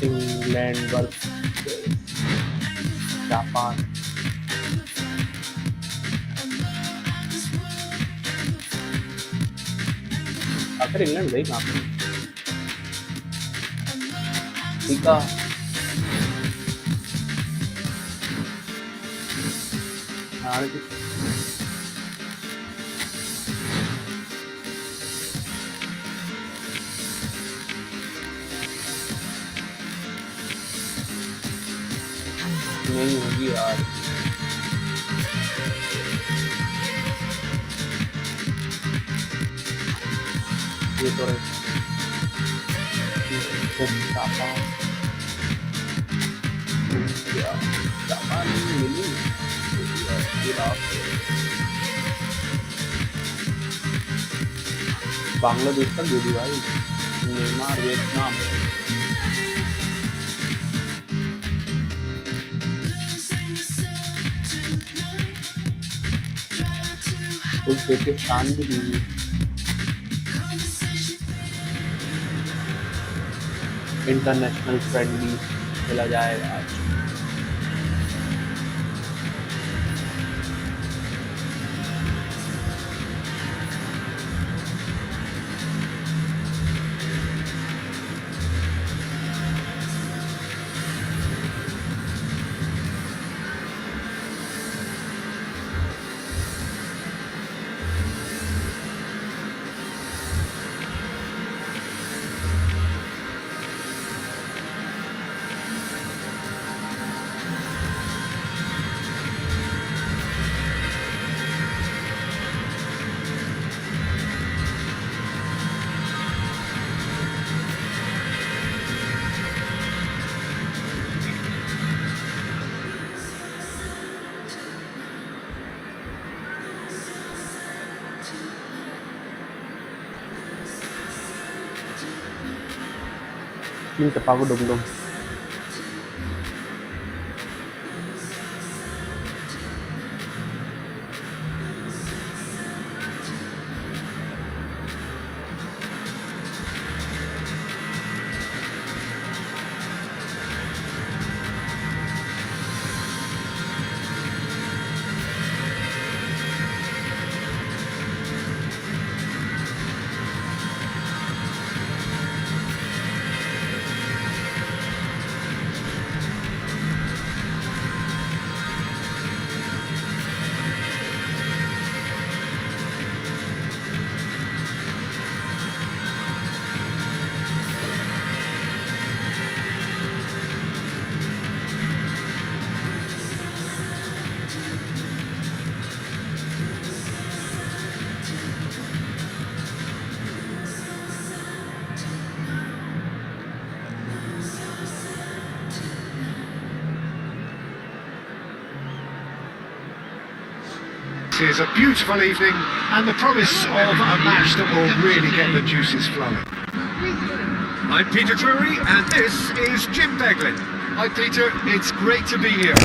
England versus Japan. आखिर England गई कहाँ पे? ठीक है। नहीं होगी यार। ये तो जापान मिली बांग्लादेश तक दे दी भाई। Myanmar, Vietnam. उज़्बेकिस्तान भी दी। इंटरनेशनल फ्रेंडली खेला जाएगा आज। Minta pago dong. Is a beautiful evening and the promise of a match that will really get the juices flowing. I'm Peter Drury and this is Jim Beglin. Hi Peter, it's great to be here.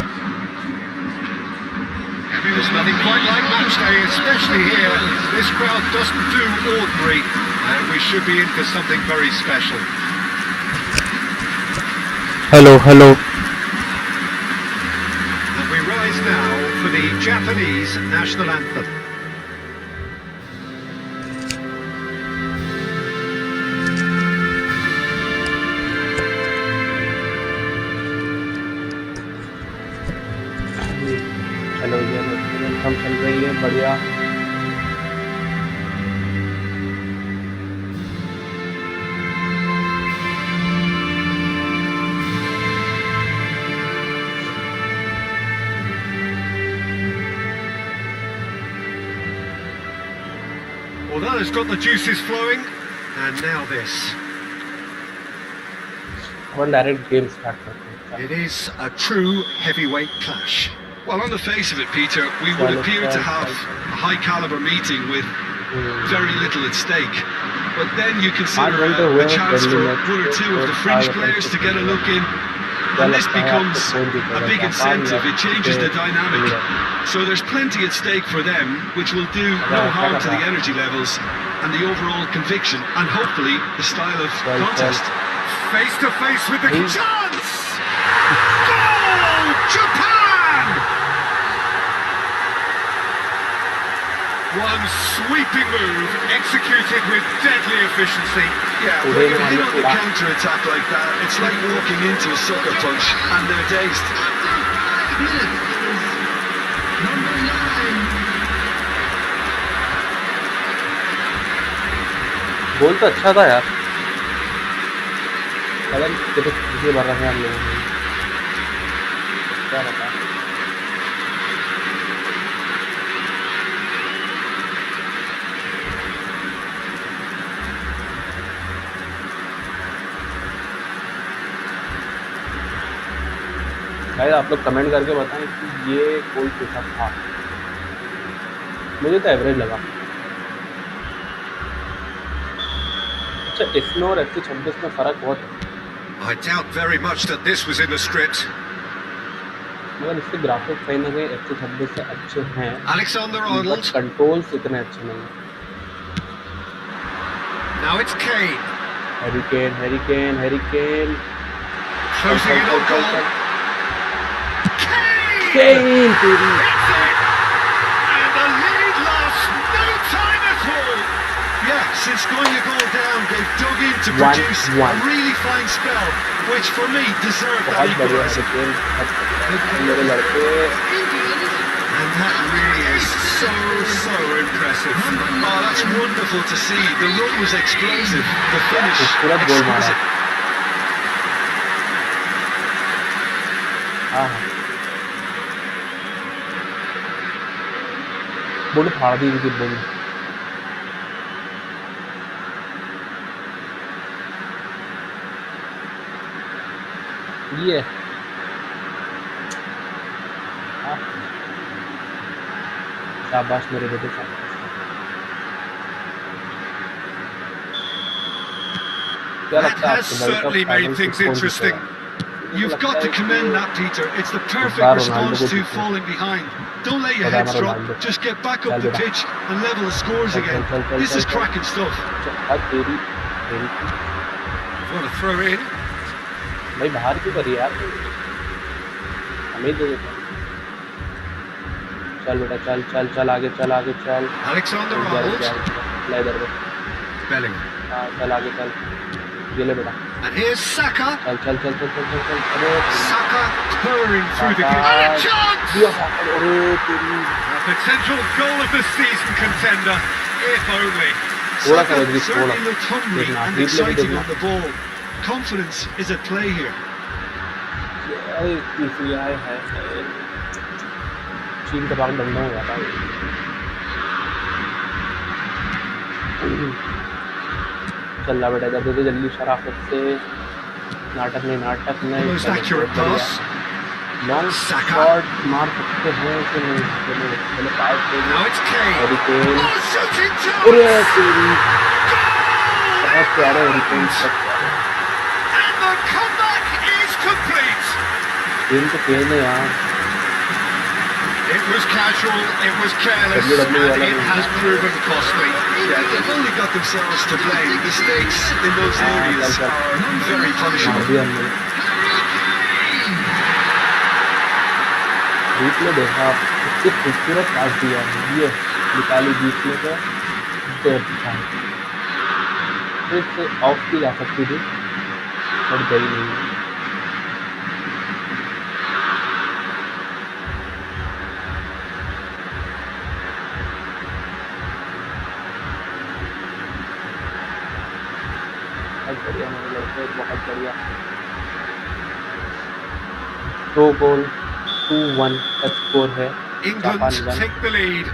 There's nothing quite like match day, especially here. This crowd doesn't do ordinary and we should be in for something very special. Hello. And we rise now for the Japanese national anthem. चलो ये हम चल रही है बढ़िया। Well, that has got the juices flowing, and now this. One direct game start करते हैं। It is a true heavyweight clash. Well, on the face of it, Peter, we would appear to have a high-caliber meeting with very little at stake. But then you consider a chance for one or two of the fringe players to get a look in. And this becomes a big incentive. It changes the dynamic. So there's plenty at stake for them, which will do no harm to the energy levels and the overall conviction and hopefully the style of contest. Face to face with the chance! Goal! Japan! One sweeping move executed with deadly efficiency. Yeah, when you're hit on the counter-attack like that, it's like walking into a sucker punch and they're dazed. गोल तो अच्छा था यार, कदम कितने भर रहे हैं हम लोगों ने, क्या बता। भाई आप लोग कमेंट करके बताएं कि ये गोल कैसा था। मुझे तो एवरेज लगा। अच्छा, इसमें और F26 में फ़र्क बहुत है। I doubt very much that this was in the script. मगर इसके ग्राफिक्स कहीं ना कहीं F26 से अच्छे हैं। Alexander Arnold. कंट्रोल्स इतने अच्छे नहीं हैं। Now it's Kane. Harry Kane. Closing in on goal. Kane, It's it! And the lead lost no time at all. Yeah, since going a goal down, they've dug in to produce a really fine spell, which for me deserved that equaliser. And that really is so impressive. Oh, that's wonderful to see. The run was explosive. The finish exquisite. Bull फाड़ दी थी bull. ये शाबाश मेरे बेटे, शाबाश। क्या लगता है आपको वर्ल्ड कप फाइनल में कौन जीतेगा? You've got to commend that, Peter. It's the perfect response to falling behind. Don't let your heads drop. Just get back up the pitch and level the scores again. This is cracking stuff. What a throw in. भाई बाहर क्यों करी यार, हमें दे देता। चल बेटा, चल आगे चल। Alexander Arnold. ले इधर पे। Bellingham. हाँ, चल आगे चल। ये ले बेटा। And here's Saka. चल। अरे Saka purring through the game. And a chance! अरे तेरी A potential goal of the season contender, if only. थोड़ा सा Certainly looked hungry and exciting on the ball. Confidence is at play here. चीन का भाग डंडा हो जाता है। चल रहा बेटा, जल्दी जल्दी शराफत से। नाटक नहीं। Most accurate pass. Long shot मार सकते हैं कि नहीं? पहले पास दे। Now it's Kane. Harry Kane। Oh, shooting chance! अरे तेरी बहुत प्यारे Harry Kane। And the comeback is complete. Game तो खेल है यार। It was casual, it was careless, and it has proven costly. Yeah, they've only got themselves to blame. Mistakes in those areas are very punishable. बीच में देखा, इतनी खूबसूरत पास दिया है ये, निकाली बीच में से डेप था। फिर से ऑफ की जा सकती थी, पर गई नहीं। बहुत बढ़िया मेरे लड़के, बहुत बढ़िया। 2 गोल 2-1 का स्कोर है। England take the lead.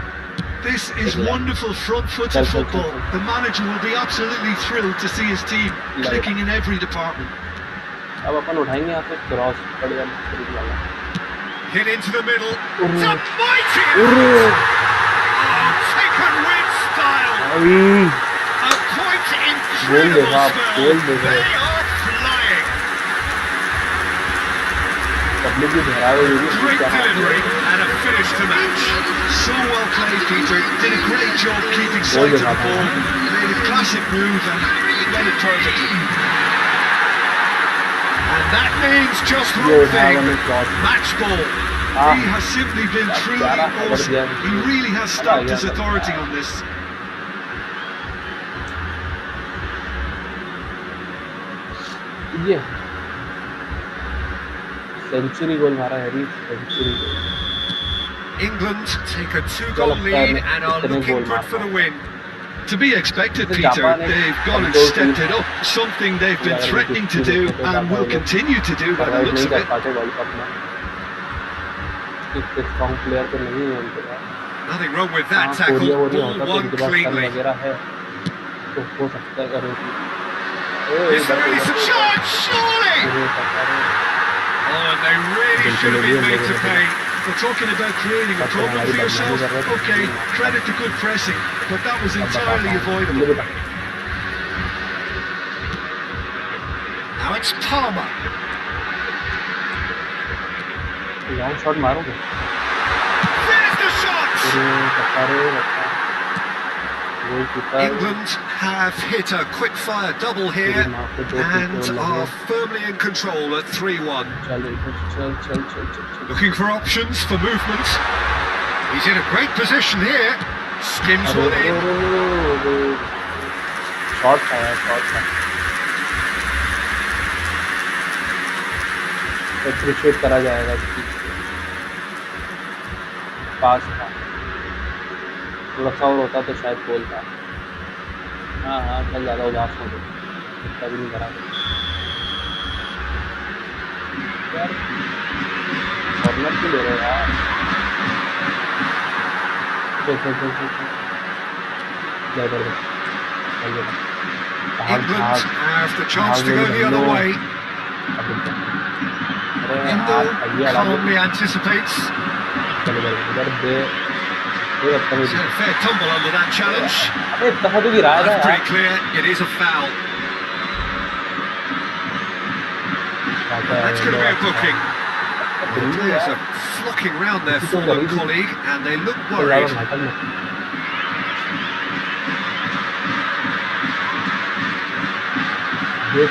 This is wonderful front-footed football. The manager will be absolutely thrilled to see his team clicking in every department. अब अपन उठाएंगे यहाँ से क्रॉस बढ़िया वाला। Hit into the middle. It's a mighty taken with style. A point incredible spell. They are flying. Public भी बहरावे हुई Great delivery and a finish to match. So well played, Peter. Did a great job keeping sight of the ball. Made a classic move and let it target. And that means just one thing. Match ball. He has simply been truly awesome. He really has stamped his authority on this. ये century goal मारा Harry, century goal. England take a 2-goal lead and are looking good for the win. To be expected, Peter. They've gone and stepped it up. Something they've been threatening to do and will continue to do by the looks of it. Nothing wrong with that tackle. Ball won cleanly. Is there any chance? Surely! Oh, and they really should have been made to pay. We're talking about creating a problem for yourself. Okay, credit to good pressing, but that was entirely avoidable. Now it's Palmer. Long shot मारोगे? There's the shot! England have hit a quick-fire double here and are firmly in control at 3-1. Looking for options for movement. He's in a great position here. Skims one in. Shot था यार, shot था। Appreciate करा जाएगा इसकी। पास था, थोड़ा सा और होता तो शायद गोल था। हाँ हाँ, चल ज़्यादा उदास हो गए, इतना भी नहीं करा यार। कॉर्नर क्यों ले रहे यार? चल चल चल चल चल चल England have the chance to go the other way. Endo calmly anticipates. He's had a fair tumble under that challenge. That's pretty clear, it is a foul. That's going to be a booking. The players are flocking round their fallen colleague and they look worried.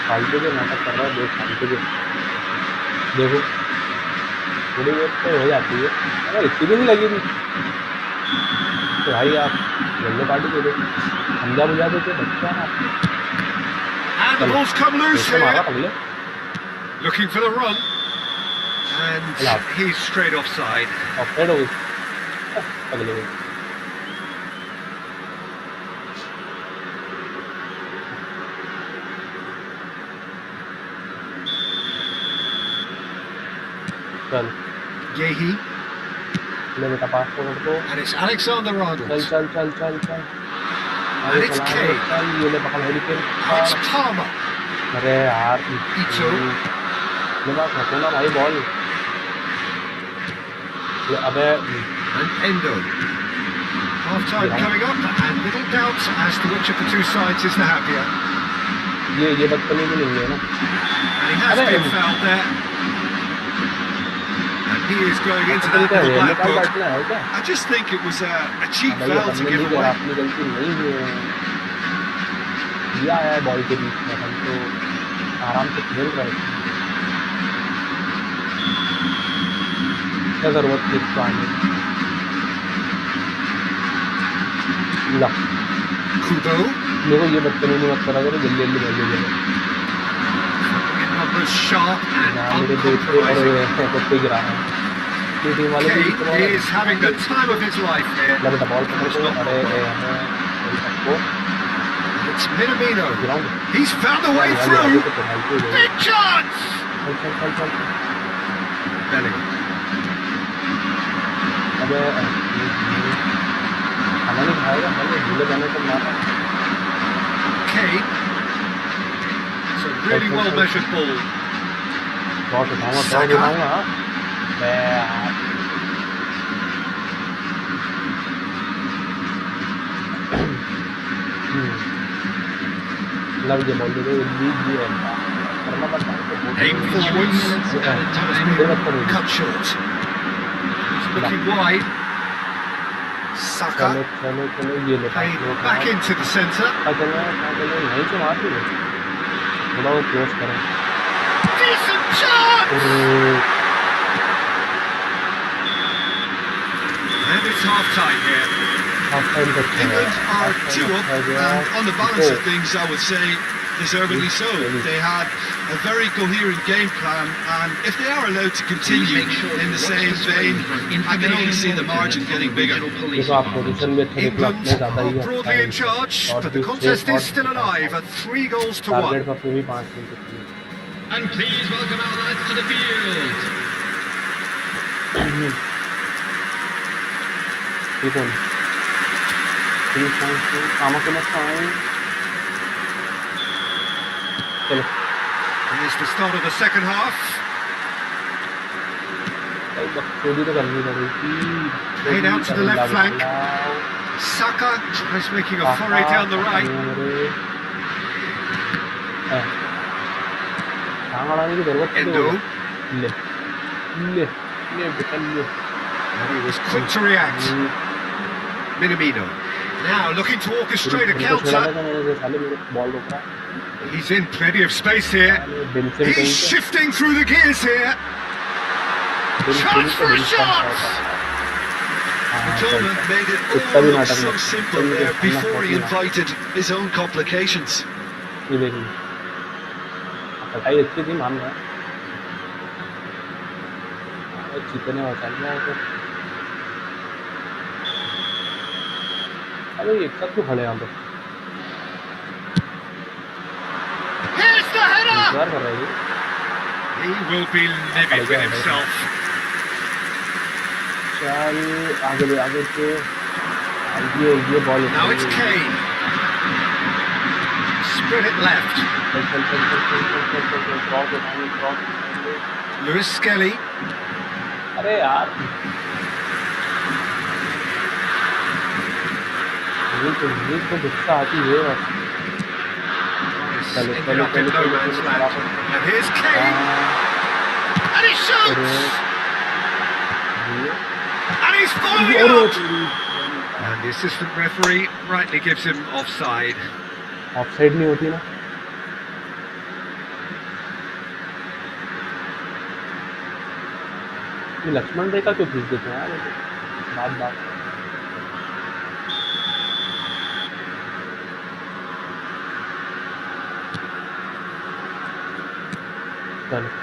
फालतू के नाटक कर रहा है, फालतू के। देखो थोड़ी देर तो हो जाती है, अगर इतनी भी नहीं लगी थी तो भाई आप जल्दी पार्टी दे दो, समझा बुझा देते बच्चा ना। And the ball's come loose here. Looking for the run, and he's straight offside. Offside हो गई, अगले गई। चल Yehi. ले बेटा पास पकड़ दो। And it's Alexander Arnold. चल चल चल चल चल। And it's Kane. चल ये ले पकड़ हेडी के। Now it's Palmer. अरे यार Ito. ये बात रखो ना भाई बॉल। ये अबे And Endo. Half time coming up, and little doubts as to which of the two sides is the happier. ये बदतमीजी नहीं है ना। And he has been fouled there. And he is going into that little black book. I just think it was a cheap foul to give away. अपनी गलती नहीं है, दिया है बॉल के बीच में, हम तो आराम से खेल रहे थे, क्या जरूरत थी इसको आने। Kubo. देखो ये बदतमीजी मत करा करो, जल्दी जल्दी जल्दी जल्दी Numbers sharp and मेरे देख के और गिरा है। Kane is having the time of his life here. बेटा बॉल पकड़ को, अरे सबको It's Minamino. He's found a way through. Big chance. चल Bellingham. अबे खाना नहीं खाएगा, मैंने झूले जाने को मारा। Kane. It's a really well measured ball. बहुत उठाऊंगा लग गया बॉल दे, लीड भी है करना पड़ता है। Aim forwards, and it has been cut short. He's looking wide. Saka चलो ये ले played back into the centre. यहीं से मार दिए थोड़ा वो क्लोज करें Decent chance! And it's half-time here. England are 2 up, and on the balance of things, I would say deservedly so. They had a very coherent game plan, and if they are allowed to continue in the same vein, I can only see the margin getting bigger. England are broadly in charge, but the contest is still alive at 3 goals to 1. And please welcome our lads to the field. Here's the start of the second half. Played out to the left flank. Saka tries making a foray down the right. Endo. And he was quick to react. Minamino. Now looking to orchestrate a counter. He's in plenty of space here. He's shifting through the gears here. Chance for a shot! Matoma made it all look so simple there before he invited his own complications. Here's the header! He will be livid with himself. Now it's Kane. Spread it left. Lewis Skelly. अरे यार ये तो गुस्सा आती है बस चलो चलो चलो चलो And here's Kane. And he shoots. And he's following up. And the assistant referee rightly gives him offside. Offside नहीं होती ना ये लक्ष्मण रेखा क्यों खींच देते हैं यार बात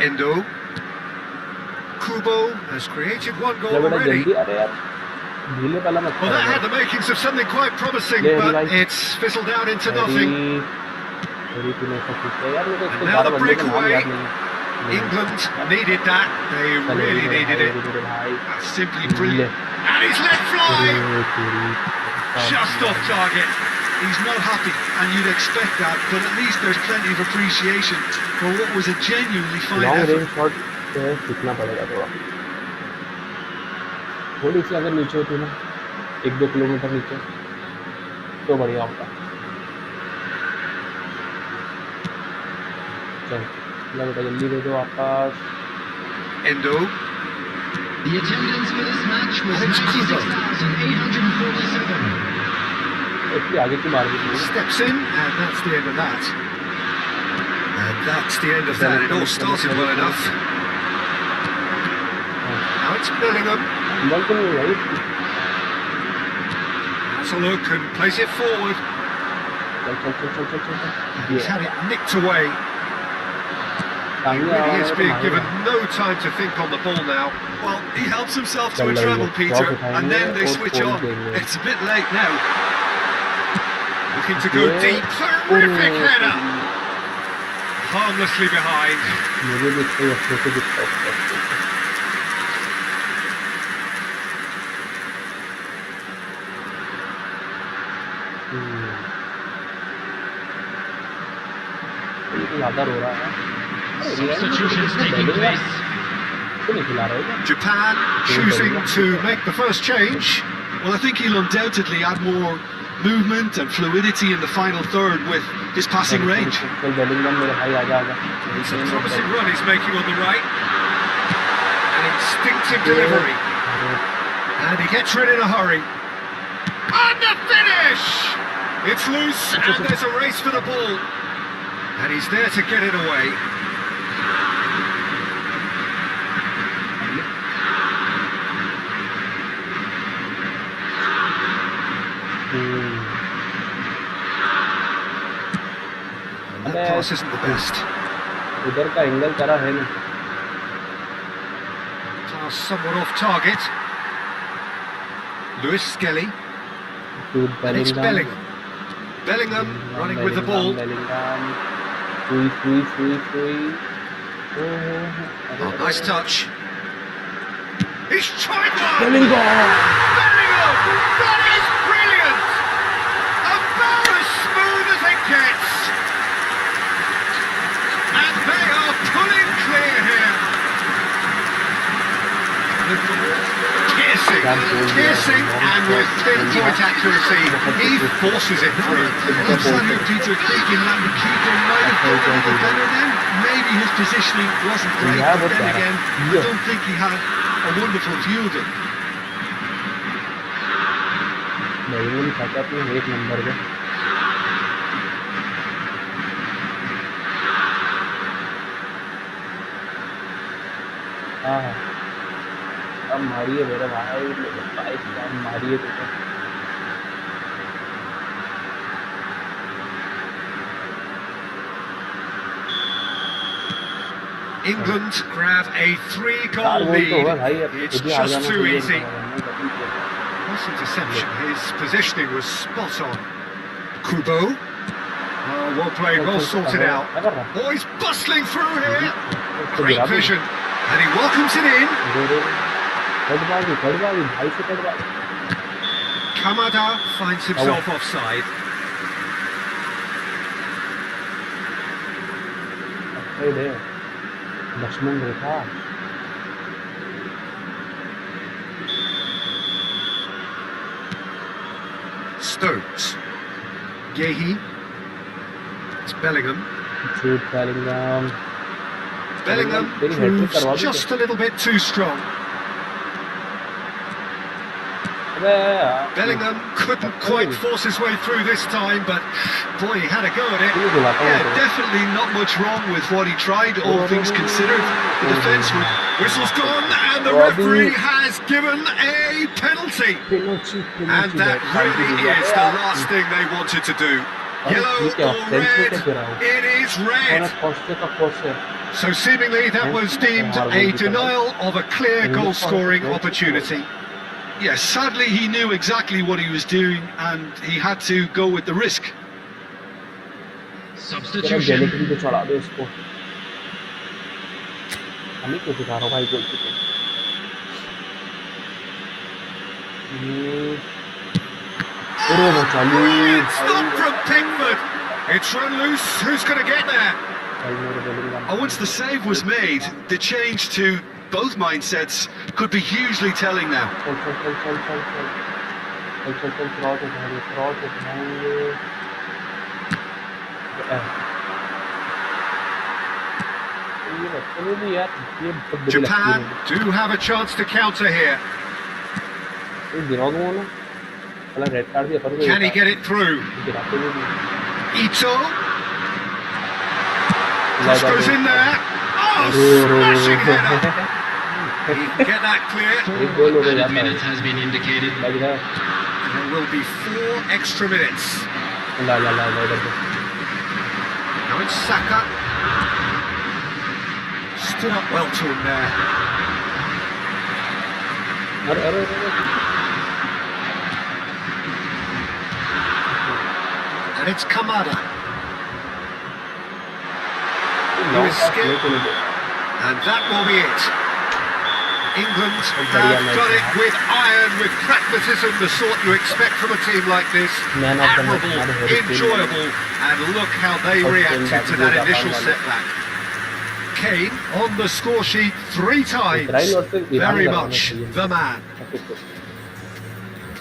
Endo. Kubo has created 1 goal already. अरे यार ढीले वाला मत Well, that had the makings of something quite promising, but it's fizzled out into nothing. And now the breakaway. England needed that. They really needed it. That's simply brilliant. And he's let fly. Just off target. He's not happy, and you'd expect that, but at least there's plenty of appreciation for what was a genuinely fine long effort. Range shot सीखना पड़ेगा थोड़ी सी अगर नीचे होती ना 1-2 kilometre नीचे तो बढ़िया होता चल बेटा जल्दी दे दो वापस Endo. The attendance for this match was 96,847. इसकी आगे की मार दी Steps in, and that's the end of that. And that's the end of that. It all started well enough. Now it's Bellingham. Ball तो नहीं भाई Has a look and plays it forward. चल He's had it nicked away. He really is being given no time to think on the ball now. Well, he helps himself to a treble, Peter, and then they switch on. It's a bit late now. Looking to go deep. Terrific header. Harmlessly behind. मुझे भी इससे अच्छे से दिखता है ज़्यादा रो रहा है Substitutions taking place. तो नहीं खिला रहे Japan choosing to make the first change. Well, I think he'll undoubtedly add more movement and fluidity in the final third with his passing range. चल बेलिंगम मेरे भाई आजा आजा It's a promising run he's making on the right. An instinctive delivery. And he gets rid in a hurry. And the finish! It's loose and there's a race for the ball. And he's there to get it away. And that pass isn't the best. उधर का angle करा है ना Pass somewhat off target. Lewis Skelly. And it's Bellingham. Bellingham running with the ball. Bellingham. Oh, nice touch. He's tried one! Bellingham! Bellingham! That is brilliant! About as smooth as it gets. And they are pulling clear here. Piercing, and with pinpoint accuracy, he forces it through. Peter thinking that the keeper might have done a little better then. Maybe his positioning wasn't great, but then again, I don't think he had a wonderful view of it. नहीं खाता अपने एक number पे हाँ अब मारिए मेरे भाई 22 रन मारिए तो England grab a 3-goal lead. It's just too easy. Nice interception. His positioning was spot on. Kubo. Oh, well played, well sorted out. Boys bustling through here. Great vision. And he welcomes it in. Kamada finds himself offside. Lakshman Rekha Stones. Yehi. It's Bellingham. Bellingham proves just a little bit too strong. Bellingham couldn't quite force his way through this time, but boy, he had a go at it. Yeah, definitely not much wrong with what he tried, all things considered. The defence were... Whistle's gone, and the referee has given a penalty. And that really is the last thing they wanted to do. Yellow or red? It is red. So seemingly that was deemed a denial of a clear goal-scoring opportunity. Yes, sadly he knew exactly what he was doing and he had to go with the risk. Substitution. Brilliant stop from Pickford. It's run loose. Who's going to get there? Once the save was made, the change to both mindsets could be hugely telling now. Japan do have a chance to counter here. Can he get it through? Ito. Goes in there. Oh, smashing header. He can get that clear. 5 minutes has been indicated. There will be 4 extra minutes. Now it's Saka. Stood up well to him there. And it's Kamada. Lewis Skelly. And that will be it. England have done it with iron, with pragmatism, the sort you expect from a team like this. Admirable, enjoyable, and look how they reacted to that initial setback. Kane on the score sheet 3 times. Very much the man.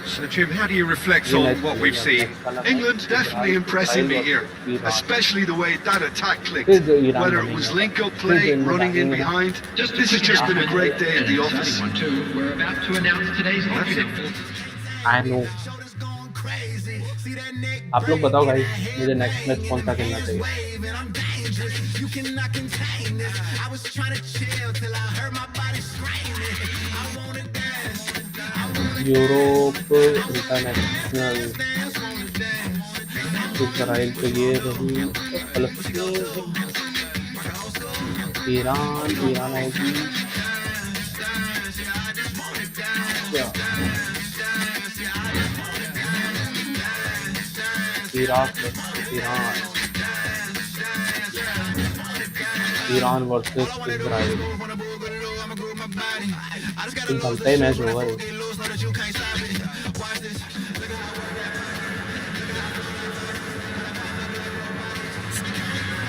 So, Jim, how do you reflect on what we've seen? England definitely impressing me here, especially the way that attack clicked. Whether it was link-up play, running in behind, this has just been a great day at the office. We're about to announce today's winner. I know. आप लोग बताओ भाई मुझे next match कौन सा खेलना चाहिए Europe international Israel तो ये रही ईरान आएगी इराक ईरान वर्सेस इजराइल घंटे ही मैच होगा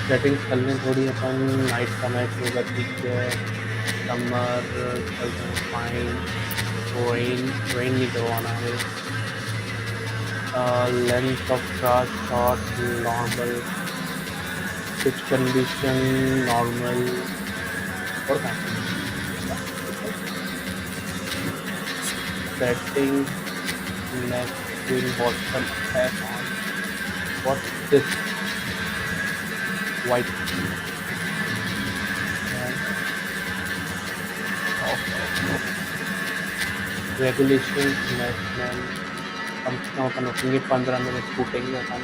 सेटिंग्स करने थोड़ी अपन नाइट का मैच होगा ठीक है समर फाइन रेन नहीं करवाना है length of shot normal pitch condition normal और setting next in bottom app on what's this white regulation national कम से कम अपन रखेंगे 15 मिनट फूटेंगे अपन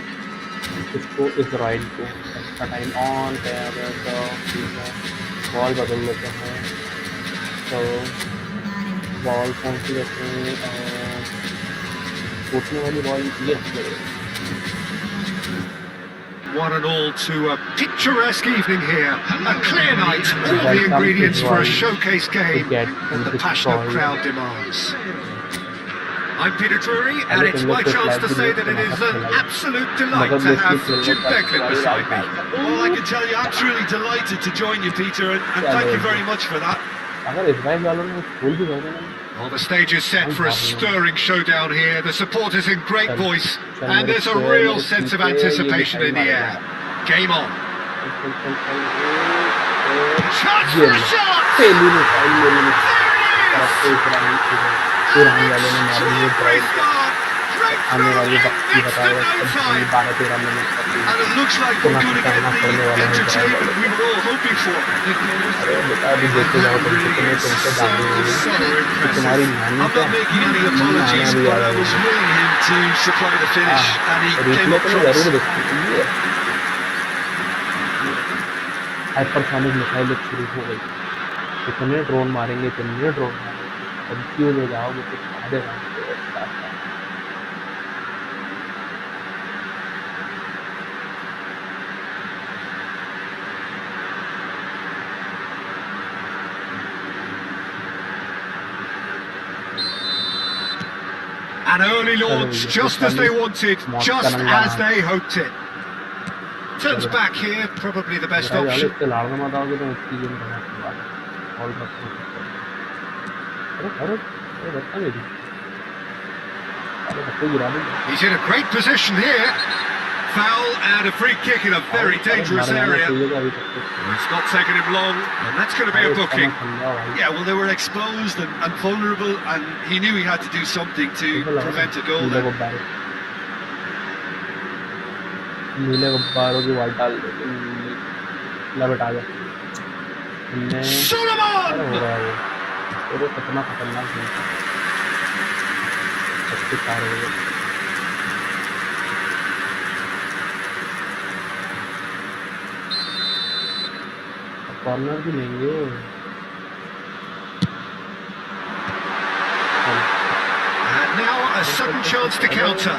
इसको इजराइल को एक्स्ट्रा टाइम ऑन बॉल बदल लेते हैं तो बॉल कौन सी रखेंगे फूटने वाली बॉल ये One and all to a picturesque evening here. A clear night, all the ingredients for a showcase game that the passionate crowd demands. I'm Peter Drury, and it's my chance to say that it is an absolute delight to have Jim Beglin beside me. Well, I can tell you, I'm truly delighted to join you, Peter, and thank you very much for that. Well, the stage is set for a stirring showdown here. The supporters in great voice, and there's a real sense of anticipation in the air. Game on. Chance for a shot! There it is! Iran वाले ने मारेंगे आने वाले वक्त की बताया 12-13 minute करना पड़ने वाला है बेटा अभी देखे जाओ तुम कितने तुमसे दादी होगी तुम्हारी नानी का नाना भी आ रहा है रिप्ले तो मैं जरूर देखती है हाइपरसोनिक मिसाइल शुरू हो गई इतने ड्रोन मारेंगे कंफ्यूज हो जाओगे तो फायदे An early launch, just as they wanted, just as they hoped it. Turns back here, probably the best option. He's in a great position here. Foul and a free kick in a very dangerous area. It's not taken him long, and that's going to be a booking. Yeah, well, they were exposed and vulnerable, and he knew he had to do something to prevent a goal. नीले गुब्बारों की वाल डाल लपेट आ गया हो रहा है वो कितना खतरनाक है सबके कार हो गए कॉर्नर भी लेंगे And now a sudden chance to counter.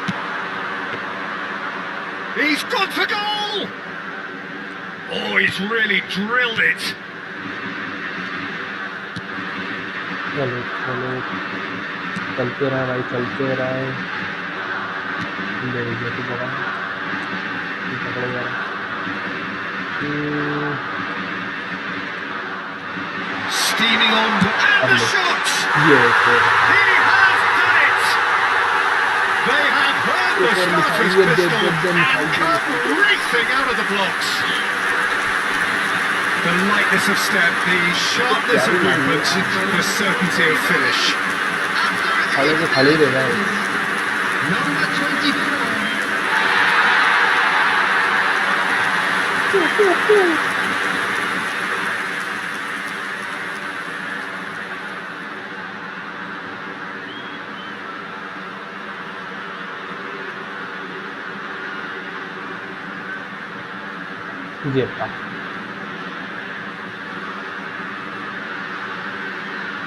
He's gone for goal! Oh, he's really drilled it. चलो चलो चलते रहे भाई चलते रहे ले गया तो बड़ा पकड़ गया Steaming on and the shot! ये He has done it! start for his pistol and come racing out of the blocks. The lightness of step, the sharpness of movement, the certainty of finish. Number 24. जेबा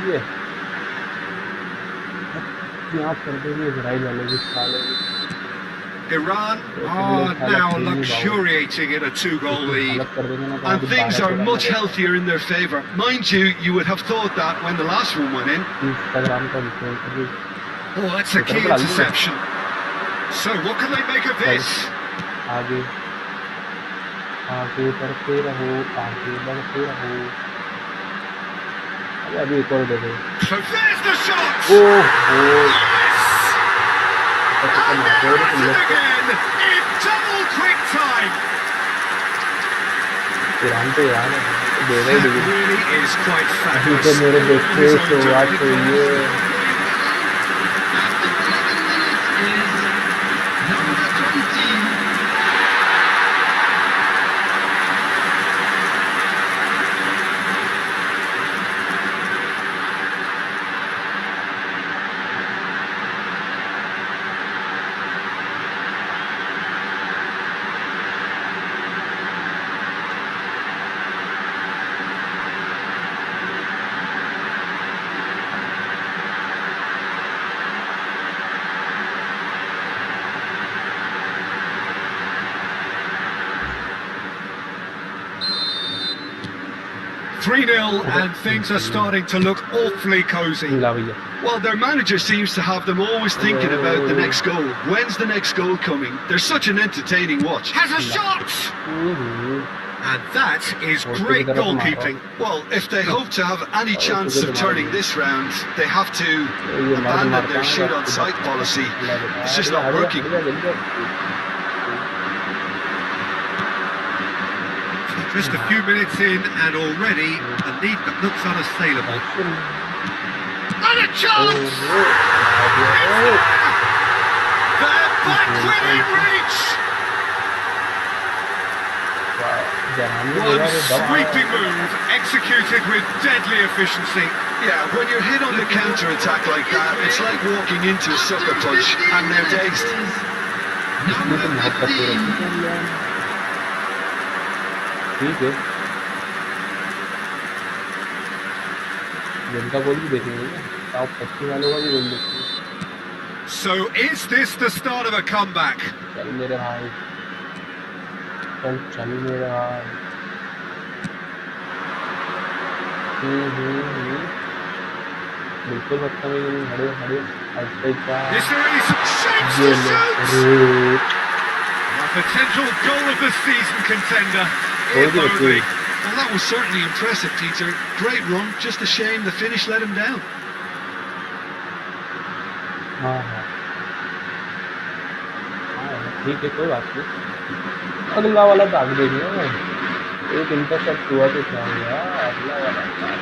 ये यहाँ कर देंगे Israel वाले भी खा लेंगे Iran are now luxuriating in a 2-goal lead. And things are much healthier in their favour. Mind you, you would have thought that when the last one went in. Oh, that's a key interception. So, what can they make of this? आगे आगे बढ़ते रहो आगे बढ़ते रहो अभी एक और दे दो So there's the shot! Yes! And there it is again, in double quick time! Iran तो ईरान है देगा ही That देगा really is quite अभी तो fabulous. मेरे देखते शुरुआत हुई है Number 20. .3-0 and things are starting to look awfully cosy. मिला भैया Well, their manager seems to have them always thinking about the next goal. When's the next goal coming? They're such an entertaining watch. Has a shot! And that is great goalkeeping. Well, if they hope to have any chance of turning this round, they have to abandon their shoot on sight policy. It's just not working. Just a few minutes in and already a lead that looks unassailable. And a chance! They're back within reach! One sweeping move executed with deadly efficiency. Yeah, when you're hit on the counter-attack like that, it's like walking into a sucker punch and they're dazed. Number 15. ठीक है जिनका गोल भी देखेंगे क्या top 25 वालों का भी गोल देखेंगे So is this the start of a comeback? चल मेरे भाई चल मेरे भाई बिल्कुल बदतमीजी नहीं खड़े ऐसे क्या Is there any chance to shoot? A potential goal of the season contender. Immobile. Well, that was certainly impressive, Peter. Great run, just a shame the finish let him down. हाँ ठीक है कोई बात नहीं अगला वाला दाग देंगे एक इंटरसेप्ट हुआ तो क्या हुआ अगला वाला क्या हुआ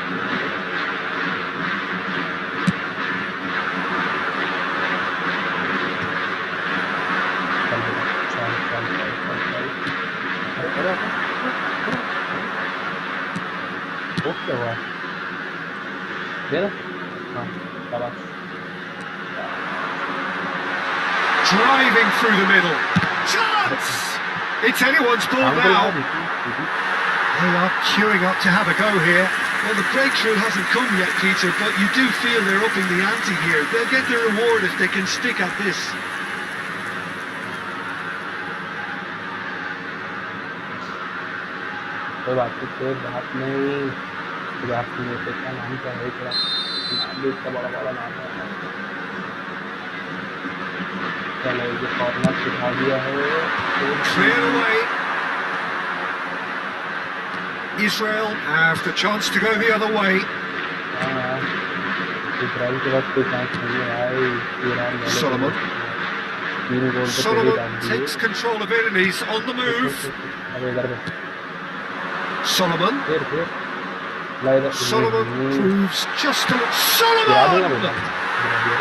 Driving through the middle. Chance! It's anyone's ball now. They are queuing up to have a go here. Well, the breakthrough hasn't come yet, Peter, but you do feel they're upping the ante here. They'll get their reward if they can stick at this. कोई बात नहीं का नाम क्या है का बड़ा बड़ा नाम है चलो ये कॉर्नर सिखा दिया है Cleared away. Israel have the chance to go the other way. Israel के बाद कोई चांस नहीं है भाई ईरान Solomon. 3 गोल तो पहले डाल Solomon दिए। takes control of it and he's on the move. अब इधर पे Solomon. फिर ला इधर Solomon proves just a... गिरा देगा Solomon! बेटा गिरा दिया।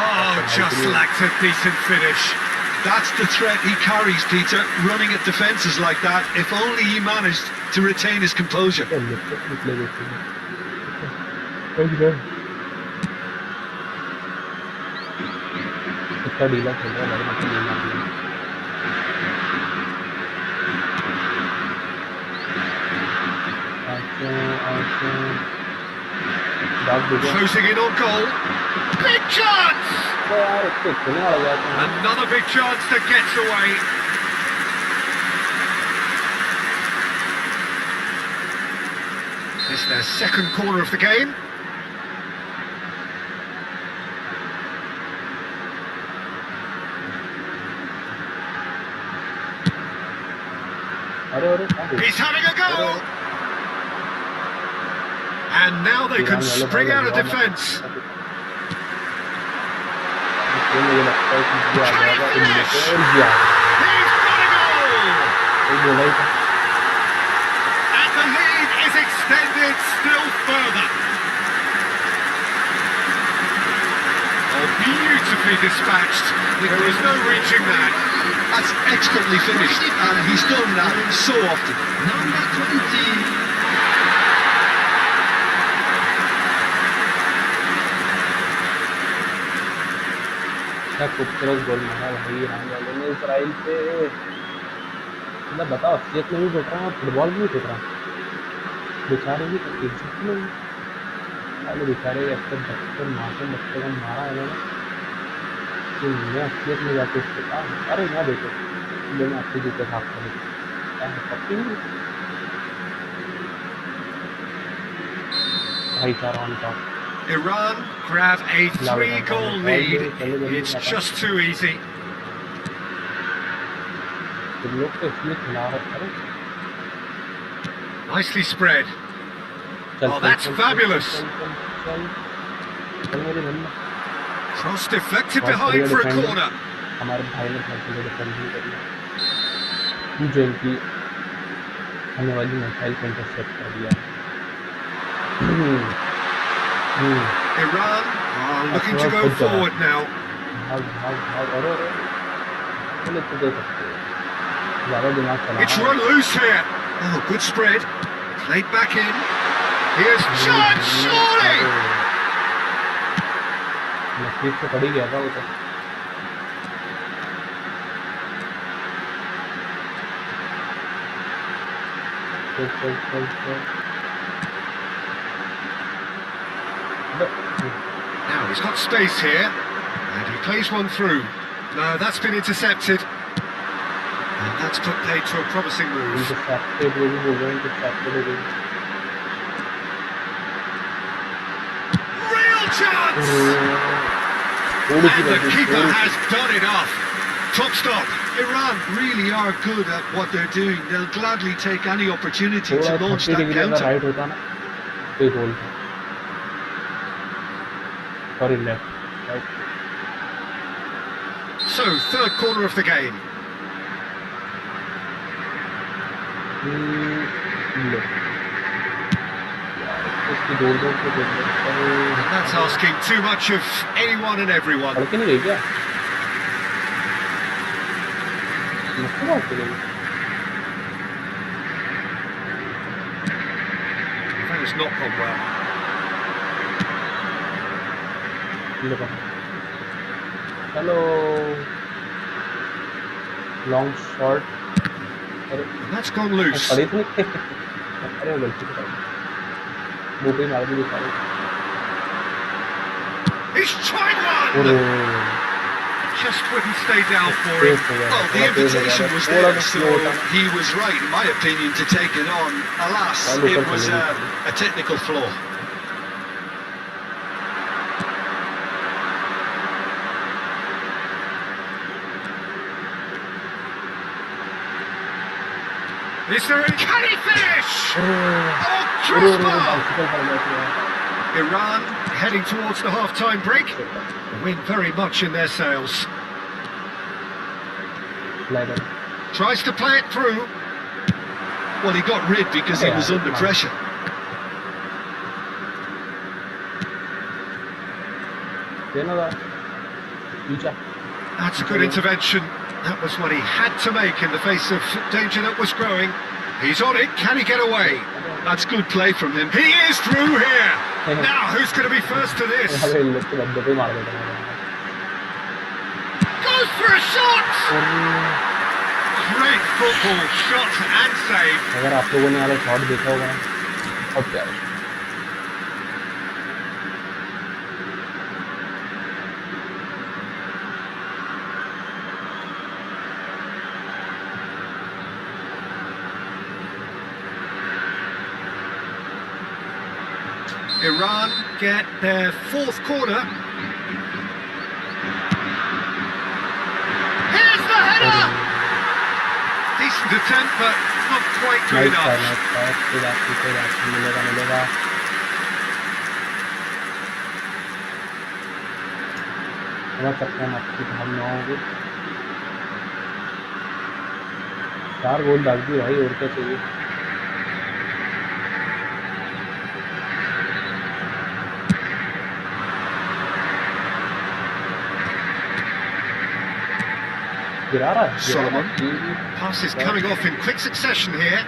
Oh, just lacked a decent finish. That's the threat he carries, Peter, running at defences like that. If only he managed to retain his composure. निकले देखिए कितना ढीला खेल रहा है मतलब ढीला Closing in on goal. Big chance! यार इसको खेलने वाला जाता है Another big chance that gets away. It's their second corner of the game. अरे He's having a go! And now they can spring out of defence. मुझे लगता है कि दिया जाएगा इनमें से और दिया He's got a goal! ये बोला ही था And the lead is extended still further. Oh, beautifully dispatched. There was no reaching that. That's excellently finished, and he's done that so often. Number 20. क्या खूबसूरत गोल मारा भाई ईरान वालों ने इसराइल पे मतलब बताओ असलियत में भी पिट रहा है फुटबॉल भी पिट रहा बेचारे भी इज्जत नहीं पहले बेचारे ऐसे बच्चे मासूम बच्चे को मारा है इन्होंने कि मैं असलियत में जाके उसके पास अरे ना देखो मैं आपके जूते साफ कर पक्की भाईचारा on top Iran grab a 3-goal lead. It's just too easy. तुम लोग तो इसलिए खिला रहे अरे Nicely spread. चल, Oh, चल, that's चल, fabulous. चल मेरे बंदा Cross deflected बहुत behind बढ़िया for a defending। corner. हमारे भाई ने बहुत बढ़िया डिफेंडिंग करी जो इनकी आने वाली मिसाइल को इंटरसेप्ट कर दिया Iran are looking to go forward now. भाग भाग भाग अरे अरे चले तो दे सकते हैं ज़्यादा दिमाग चला It's run loose here. Oh, good spread. Played back in. Here's chance, surely! नसीब से पड़ ही गया था वो तो चल चल चल चल Now he's got space here, and he plays one through. No, that's been intercepted. And that's played to a promising move. Intercepted वो भी हो गया इंटरसेप्टेड हो गई Real chance! थोड़ी सी And the बची keeper थोड़ी has done it off. Top stop. Iran really are good at what they're doing. They'll gladly take any opportunity थोड़ा to launch 30 that डिग्री अगर counter. राइट होता ना तो ये गोल था sorry left right So, third corner of the game. लो उसकी दौड़ दौड़ के देख And that's asking too much of anyone and everyone. पढ़ के नहीं गई क्या मस्त बात कर गई That has not gone well. Low hello long shot अरे And that's gone loose. पड़ी थी अरे वो गलती से मुंह पे मार दी बेचारे He's tried one! और Just wouldn't stay down for Tej him. हो गया Well, the थोड़ा तेज हो invitation गया was थोड़ा there, सा so स्लो होता he was right, in my opinion, to take it on. Alas, Well, look it at was the a technical flaw. Is there a... Can he finish? Oh, अरे crossbar! Bicycle पड़ गया था Iran heading towards the half-time break. The wind very much in their sails. Leather. Tries to play it through. Well, he got rid because he was under pressure. That's a good intervention. That was what he had to make in the face of danger that was growing. He's on it. Can he get away? That's good play from him. He is through here. Now, who's going to be first to this? Goes for a shot. Great football shot and save. अगर आप लोगों ने वाला shot देखा होगा अब क्या है? Iran get their fourth corner. Here's the header! Decent attempt, but not quite good enough. मिलेगा समझ सकते हैं आपकी भावनाओं होगी 4 गोल डाल दी भाई और क्या चाहिए गिरा रहा है Solomon. Pass is coming off in quick succession here.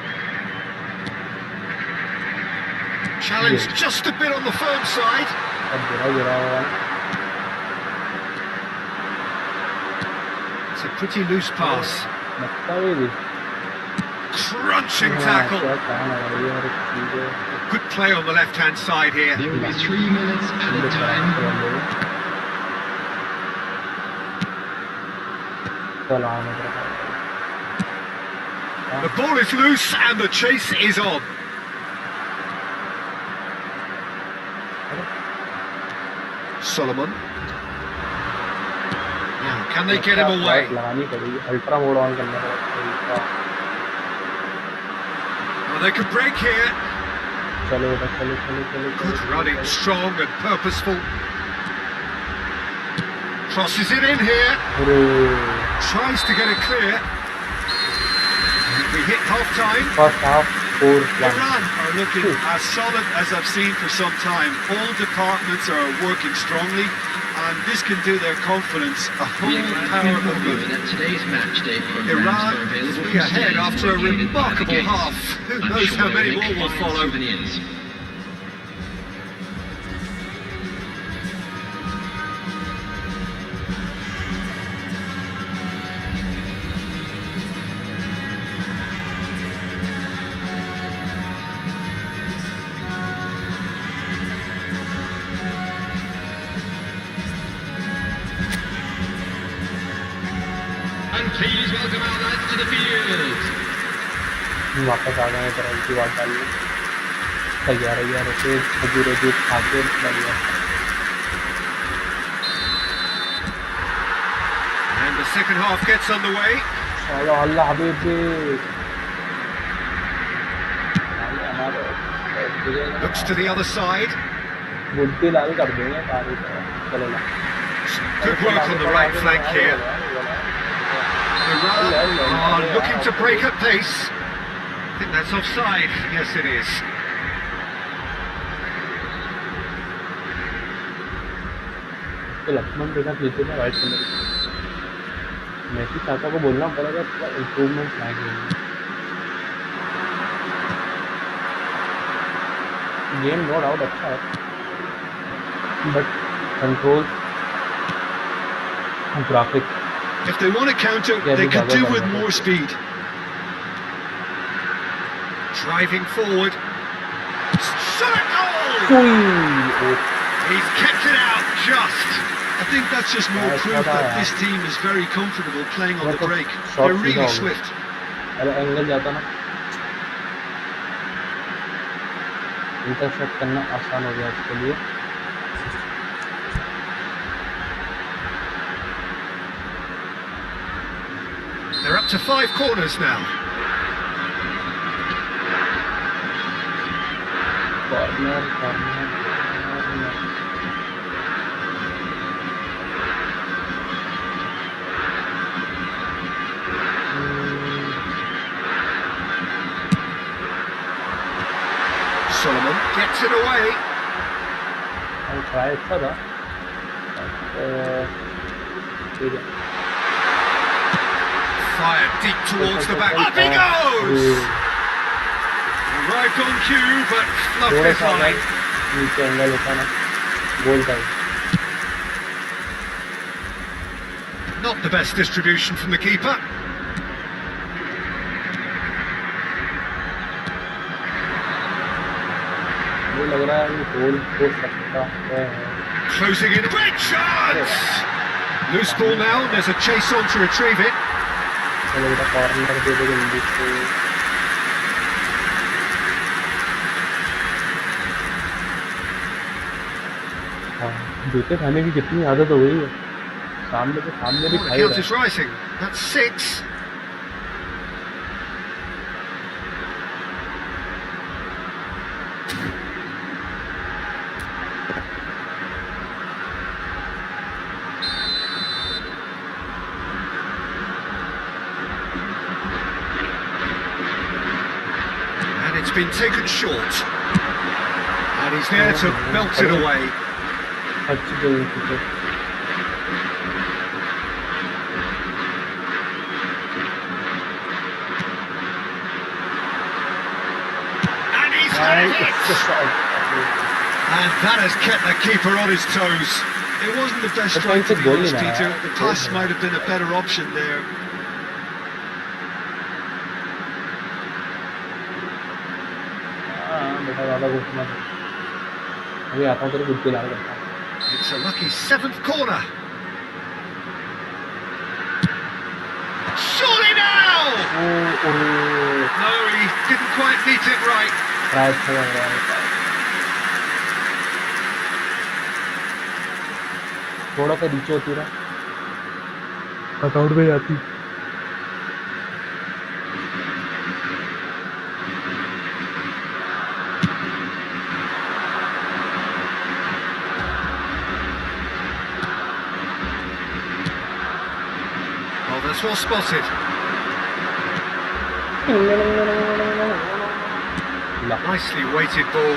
Challenge just a bit on the firm side. अब गिरा हुआ It's a pretty loose pass. लगता है भी Crunching tackle. Good play on the left-hand side here. There will be 3 minutes added time. The ball is loose and the chase is on. Solomon. Now, can they get him away? लगानी पड़ेगी ultra mode on करना पड़ेगा Well, they could break here. चलो Good running, strong and purposeful. Crosses it in here. Tries to get it clear. We hit half-time. First half 4-1 Iran are looking as solid as I've seen for some time. All departments are working strongly, and this can do their confidence a whole power of good. That today's match day programs Iran are available will be from ahead stadiums after a located by the remarkable gates. half. Who I'm knows sure how they'll many make more will fine follow. souvenirs. And please welcome our lads to the field. वापस आ गए पर उनकी बात डालिए तैयार होके खजूर खा के बढ़िया And the second half gets underway. चलो अल्लाह Habibi Looks to the other side. बुद्धि लाल कर देंगे सारी चलो ना Good work on the right flank here. Iran are looking to break at pace. I think that's offside. Yes, it is. तो लक्ष्मण रेखा खींचे थे वाइट कलर मैसी चाचा को बोलना पड़ेगा थोड़ा इम्प्रूवमेंट लाएंगे गेम नो डाउट अच्छा है but control graphics If they want to counter, they could do with more speed. Driving forward. Circle! He's kept it out just. I think that's just more proof that this team is very comfortable playing on the break. They're really swift. अरे angle जाता ना intercept करना आसान हो गया इसके लिए They're up to 5 corners now. Corner Gets it away. I'll try अच्छा था ठीक है Fired deep towards the back. Up he goes! Arrived on cue, but fluffed थोड़ा his सा line. नीचे एंगल होता ना गोल था Not the best distribution from the keeper. मुझे लग रहा है कि गोल हो सकता है Closing in. Great chance! Loose ball now. There's a chase on to retrieve it. चलो बेटा कॉर्नर दे दे जल्दी से हाँ जूते खाने की कितनी आदत हो गई है सामने भी Oh, the खाई count रहा is rising. That's 6. And it's been taken short. And he's there to belt it away. अच्छी जगह से And he's had it! And that has kept the keeper on his toes. It wasn't the best But strike, to it's a be goal honest, in Peter. that. The pass might have been a better option there. हाँ बेटा ज़्यादा घुसना अभी आता हूँ तेरे खुद के लाल करता हूँ It's a lucky 7th corner. Surely now! No, he didn't quite meet it right. Try अच्छा लग रहा है थोड़ा सा नीचे होती रहा कटआउट में जाती Oh, that's well spotted. Nicely weighted ball.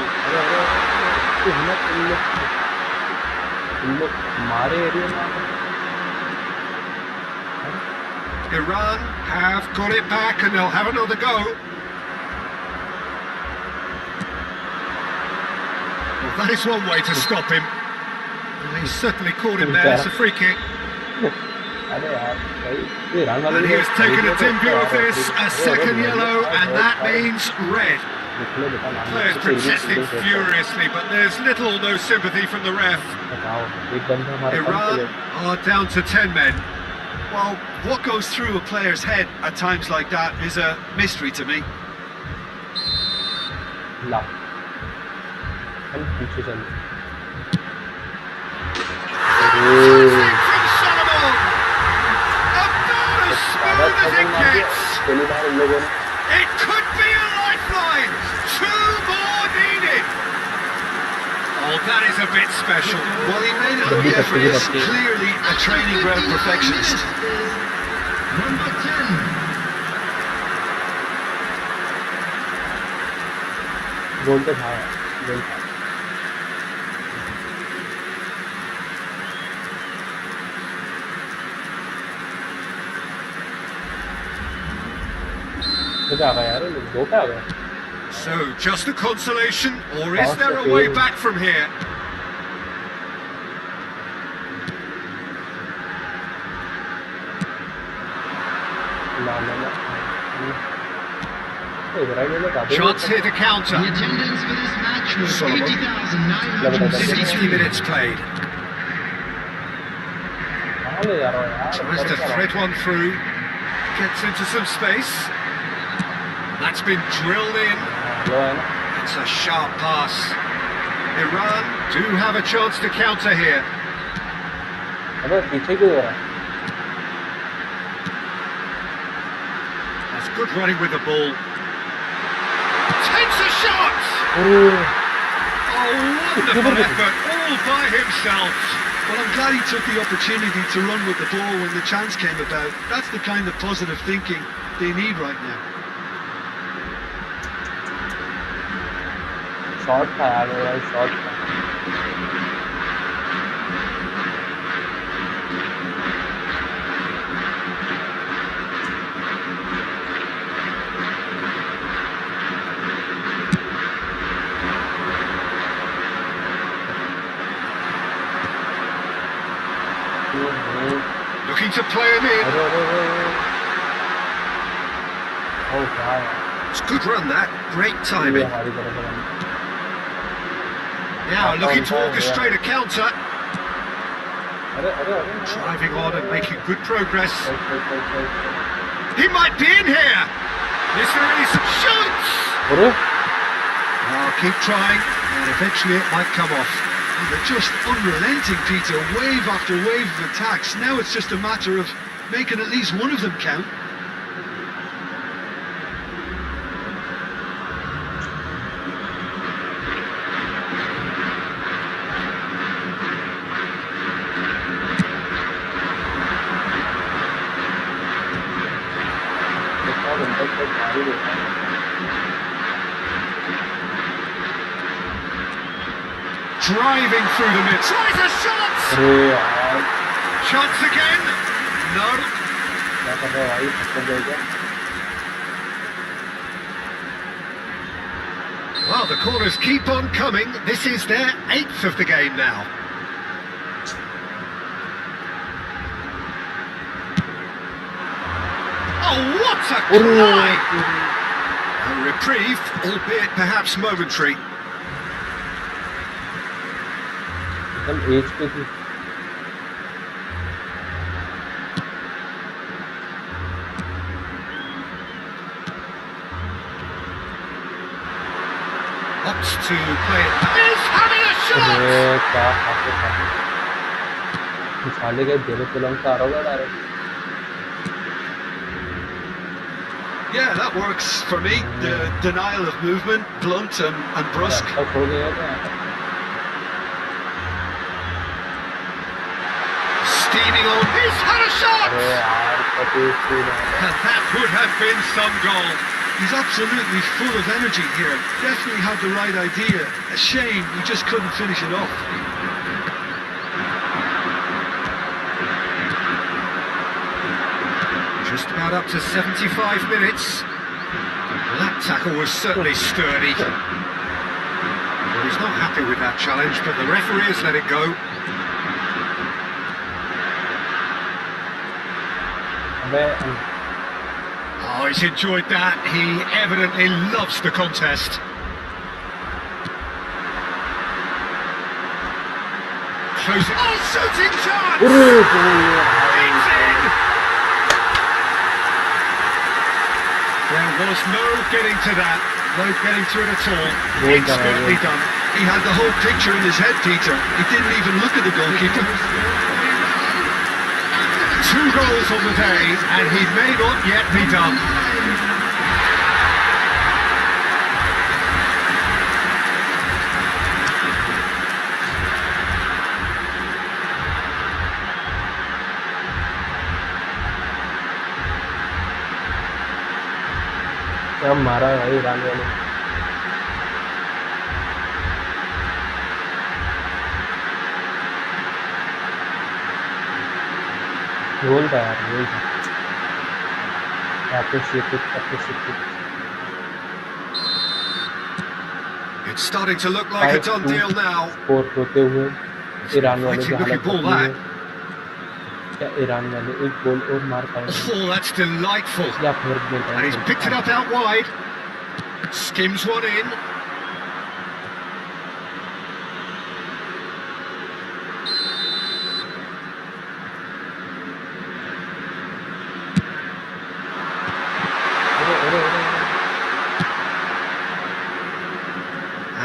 हमारे एरिया में Iran have got it back and they'll have another go. Well, that is one way to stop him. Well, he's certainly caught him there. It's a free kick. अरे यार भाई ये रंग And he has taken a dim view of this, a second yellow, and that means red. Players protesting furiously, but there's little or no sympathy from the ref. एक बंदा हमारे Iran are down to 10 men. Well, what goes through a player's head at times like that is a mystery to me. ला हम पीछे चल Fantastic from Solomon! About as smooth as it gets! पहली बार इन लोगों ने It could be a lifeline! 2 more needed! Oh, that is a bit special. Well, he made it look effortless, clearly a training ground perfectionist. Number 10. गोल तो था गोल था तो क्या आ गया यार दो पे आ गया So, just a consolation, or is there a way back from here? ला ला ला इधर आ गया Chance here to counter. The attendance for this match was Solomon. 80,960. 60 minutes played. कहाँ ले जा रहा है यार Tries to thread one through. Gets into some space. That's been drilled in. लो है ना It's a sharp pass. Iran do have a chance to counter here. अबे पीछे क्यों हो रहा है That's good running with the ball. Takes a shot! अरे Oh, wonderful effort, all by himself. Well, I'm glad he took the opportunity to run with the ball when the chance came about. That's the kind of positive thinking they need right now. Shot था यार मेरा shot था Looking to play him in. Oh God. It's a good run that. Great timing. Now looking to orchestrate a counter. Driving on and making good progress. He might be in here. Is there any shoots? Oh, keep trying, and eventually it might come off. And they're just unrelenting, Peter. Wave after wave of attacks. Now it's just a matter of making at least one of them count. Driving through the mid. Tries a shot! Chance again? No. Well, the corners keep on coming. This is their 8th of the game now. Oh, what a try! A reprieve, albeit perhaps momentary. एज पे थी Opts to play it. He's having a shot! क्या हाथ था निकाले गए देरे पुलम का आरोगा direct Yeah, that works for me. The denial of movement, blunt and brusque. हो गया था Steaming on. He's had a shot! And that would have been some goal. He's absolutely full of energy here. Definitely had the right idea. A shame he just couldn't finish it off. Just about up to 75 minutes. That tackle was certainly sturdy. Well, he's not happy with that challenge, but the referee has let it go. Oh, he's enjoyed that. He evidently loves the contest. Closing. Oh, shooting chance! It's in! There was no getting to that. No getting to it at all. Expertly done. He had the whole picture in his head, Peter. He didn't even look at the goalkeeper. 2 goals on the day, and he may not yet be done. क्या मारा है भाई Iran वाले गोल था यार गोल था appreciated It's starting to look like a done deal now. Score होते हुए ईरान वाले की Looking हालत ball खराब है that. क्या ईरान वाले एक गोल और मार पाएंगे Oh, that's delightful. या फिर गोल And he's picked it up out wide. Skims one in.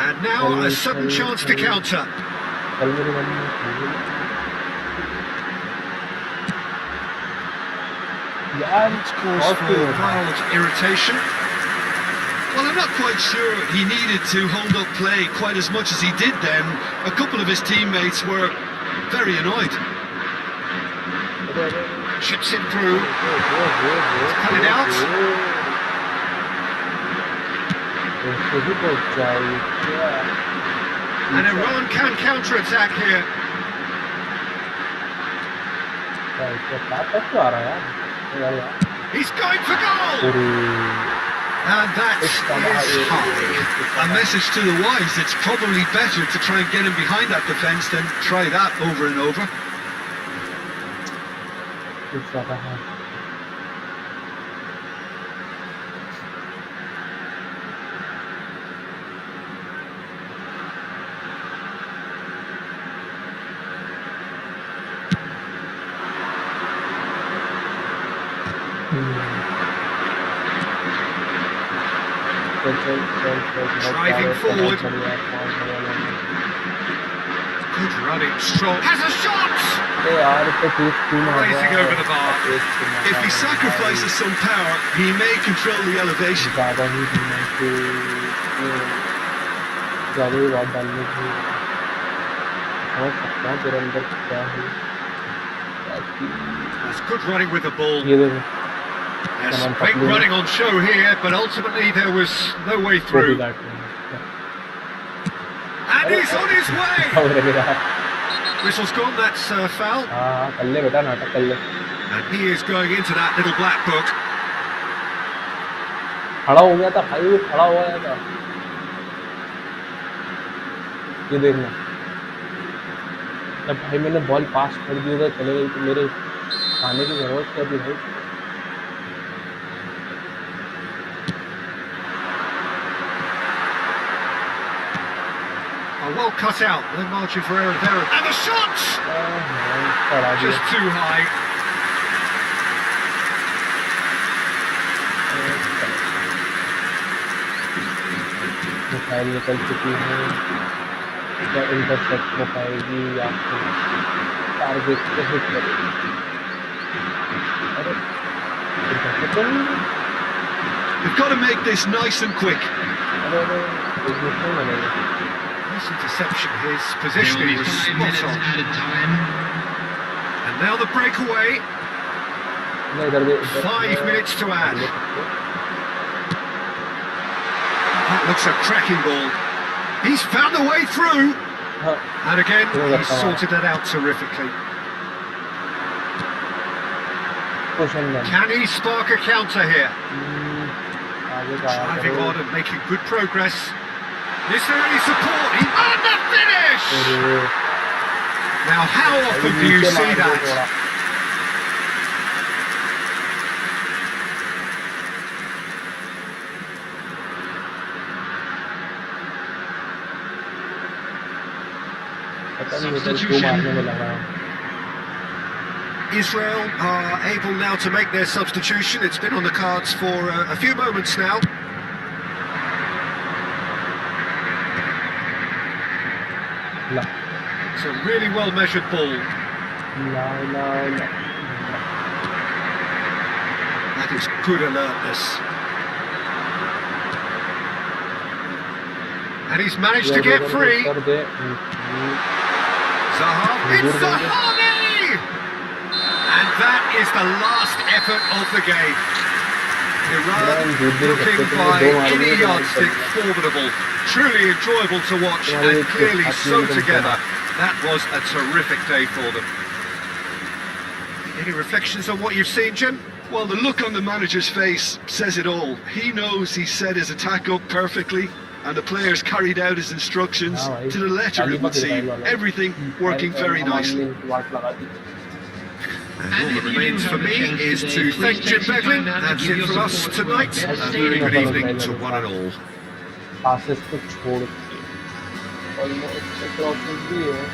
And now a sudden chance to counter. It's cause for mild irritation. Well, I'm not quite sure he needed to hold up play quite as much as he did then. A couple of his teammates were very annoyed. Chips it through. Cut it out. ही पहुंच जाए क्या And Iran can counter-attack here. क्या क्यों आ रहा है यार He's going for goal! And that is high. A message to the wise, it's probably better to try and get him behind that defence than try that over and over. Driving forward. Good running, strong. Has a shot! Racing over the bar. If he sacrifices some power, he may control the elevation. That's good running with the ball. Yes, great running on show here, but ultimately there was no way through. And he's on his way! Whistle's gone, that's foul. And he is going into that little black book. खड़ा हो गया था भाई वो खड़ा हो गया था ये देखना जब भाई मैंने बॉल पास कर दी उधर चले गई तो मेरे खाने की जरूरत क्या थी भाई Well cut out, no margin for error there. And the shot! Just too high. Missile निकल चुकी है क्या इंटरसेप्ट हो पाएगी या फिर टारगेट को हिट करेगी अरे intercept We've got to make this nice and quick. अरे अरे नहीं बनेगा Nice interception, his positioning was spot on. And now the breakaway. 5 minutes to add. That looks a cracking ball. He's found a way through. And again, he's sorted that out terrifically. Can he spark a counter here? Driving on and making good progress. Is there any support? And the finish! Now, how often do you see that? Israel are able now to make their substitution. It's been on the cards for a few moments now. It's a really well-measured ball. That is good alertness. And he's managed to get free. Zaha, it's Zahavi! And that is the last effort of the game. Iran looking by any yardstick formidable. Truly enjoyable to watch and clearly so together. That was a terrific day for them. Any reflections on what you've seen, Jim? Well, the look on the manager's face says it all. He knows he set his attack up perfectly, and the players carried out his instructions to the letter, it would seem. Everything working very nicely. And all that remains for me is to thank Jim Beglin. That's it from us tonight. A very good evening to one and all. passes को छोड़ के almost crosses भी है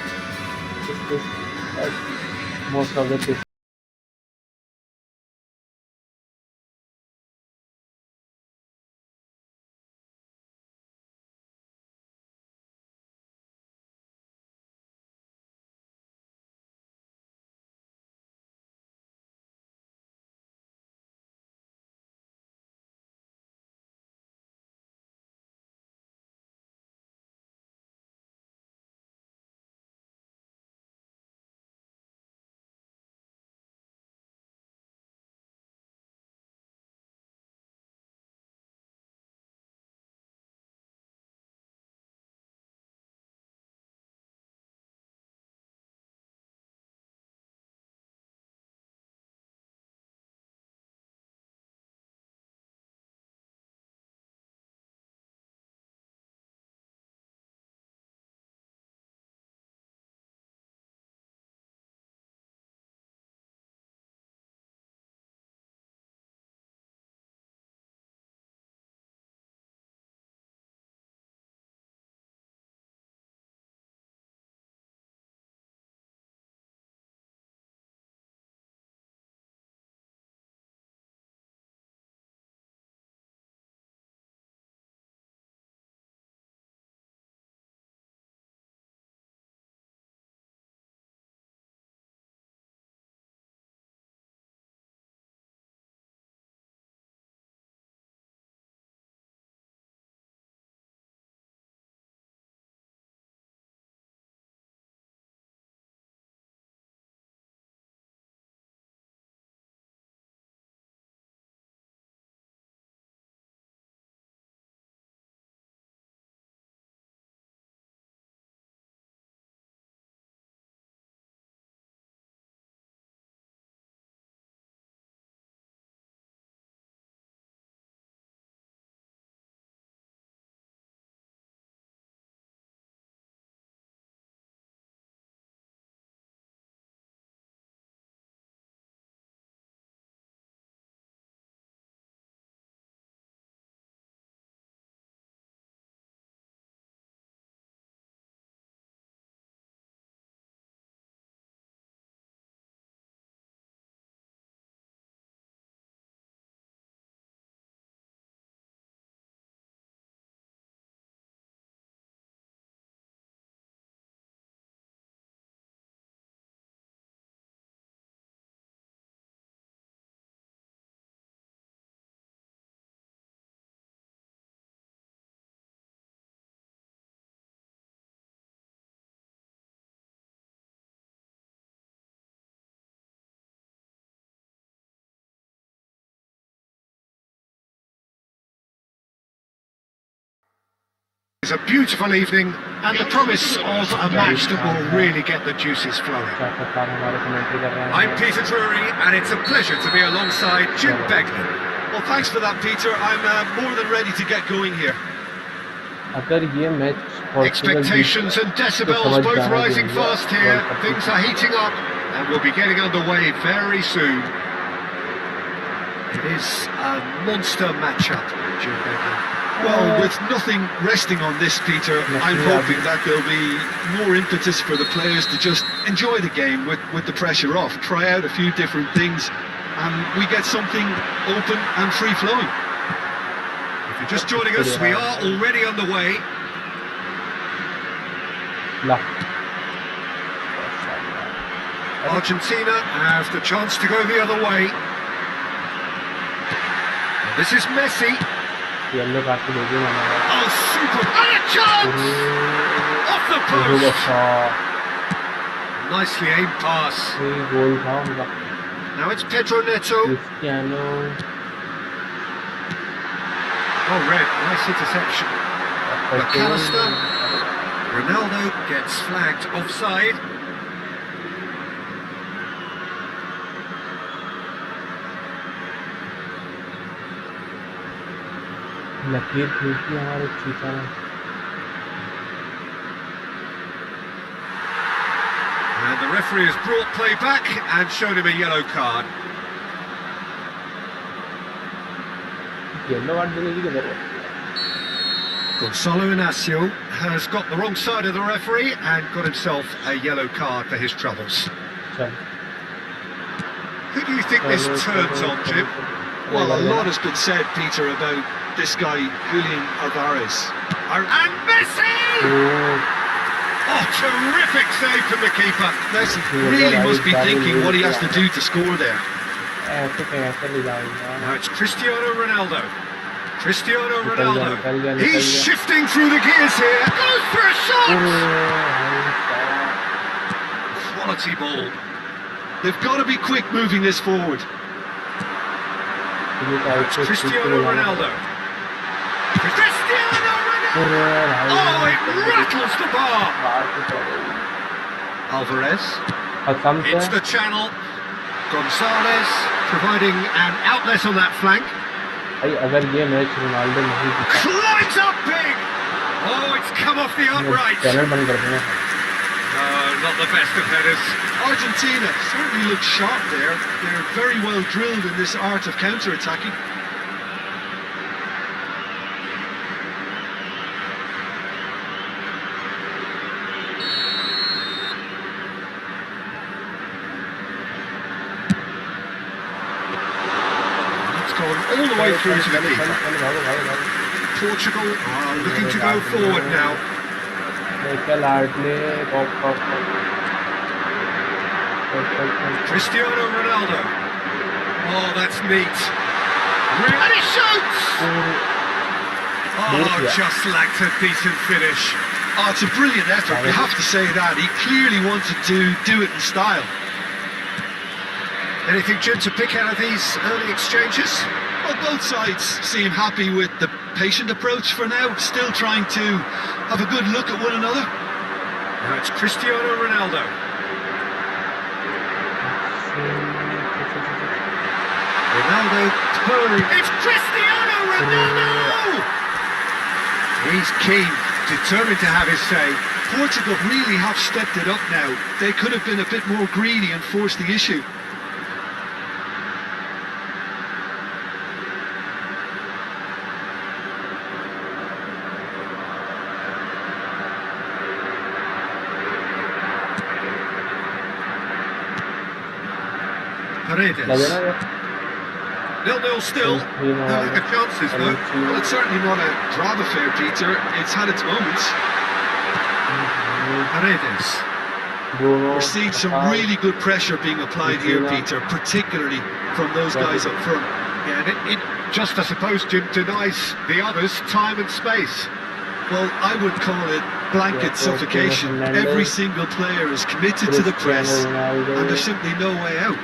most of the a beautiful evening and the promise of a match that will really get the juices flowing. I'm Peter Drury, and it's a pleasure to be alongside Jim Beglin. Well, thanks for that, Peter. I'm more than ready to get going here. Expectations and decibels both rising fast here. Things are heating up and we'll be getting underway very soon. It is a monster matchup, Jim Beglin. Well, with nothing resting on this, Peter, I'm hoping that there'll be more impetus for the players to just enjoy the game with the pressure off, try out a few different things, and we get something open and free-flowing. If you're just joining us, we are already underway. Argentina have the chance to go the other way. This is Messi. Oh, super! And a chance! Off the post! Nicely aimed pass. Now it's Pedro Neto. Oh, red. Nice interception. McAllister. Ronaldo gets flagged offside. And the referee has brought play back and shown him a yellow card. Gonzalo Inacio has got the wrong side of the referee and got himself a yellow card for his troubles. Who do you think this turns on, Jim? Well, a lot has been said, Peter, about this guy, Julian Alvarez. And Messi! Oh, terrific save from the keeper. Messi really must be thinking what he has to do to score there. Now it's Cristiano Ronaldo. Cristiano Ronaldo. He's shifting through the gears here. Goes for a shot! Quality ball. They've got to be quick moving this forward. It's Cristiano Ronaldo. Cristiano Ronaldo! Oh, it rattles the bar! Alvarez. It's the channel. Gonzalez providing an outlet on that flank. Climbs up big! Oh, it's come off the upright. No, not the best of headers. Argentina certainly looks sharp there. They're very well drilled in this art of counter-attacking. It's gone all the way through to the keeper. Portugal are looking to go forward now. Cristiano Ronaldo. Oh, that's neat. And he shoots! Oh, just lacked a decent finish. Oh, it's a brilliant effort, you have to say that. He clearly wanted to do it in style. Anything, Jim, to pick out of these early exchanges? Well, both sides seem happy with the patient approach for now, still trying to have a good look at one another. Now it's Cristiano Ronaldo. Ronaldo turning. It's Cristiano Ronaldo! He's keen, determined to have his say. Portugal really have stepped it up now. They could have been a bit more greedy and forced the issue. Paredes. 0-0 still. No chances though. Well, it's certainly not a drab affair, Peter. It's had its moments. Paredes. We're seeing some really good pressure being applied here, Peter, particularly from those guys up front. Yeah, and it just, I suppose, Jim, denies the others time and space. Well, I would call it blanket suffocation. Every single player is committed to the press, and there's simply no way out.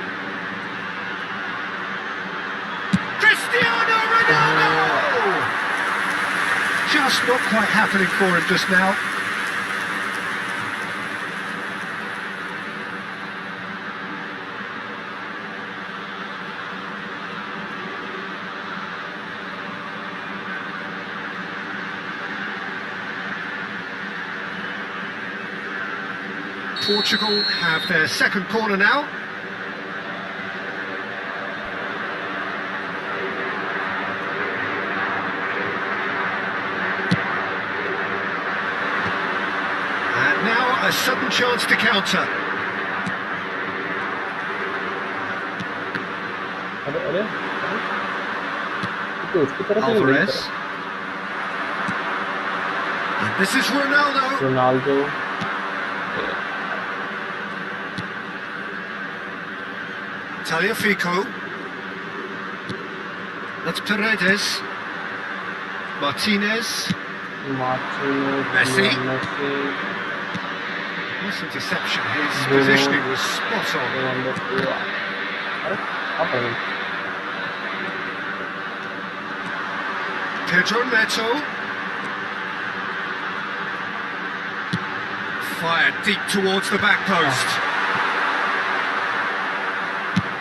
just not quite happening for him just now. Portugal have their second corner now. And now a sudden chance to counter. अरे तो उसकी तरफ से Alvarez. And this is Ronaldo. Ronaldo Tagliafico. That's Paredes. Martinez. Messi. Nice interception. His positioning was spot on. Pedro Neto. Fired deep towards the back post.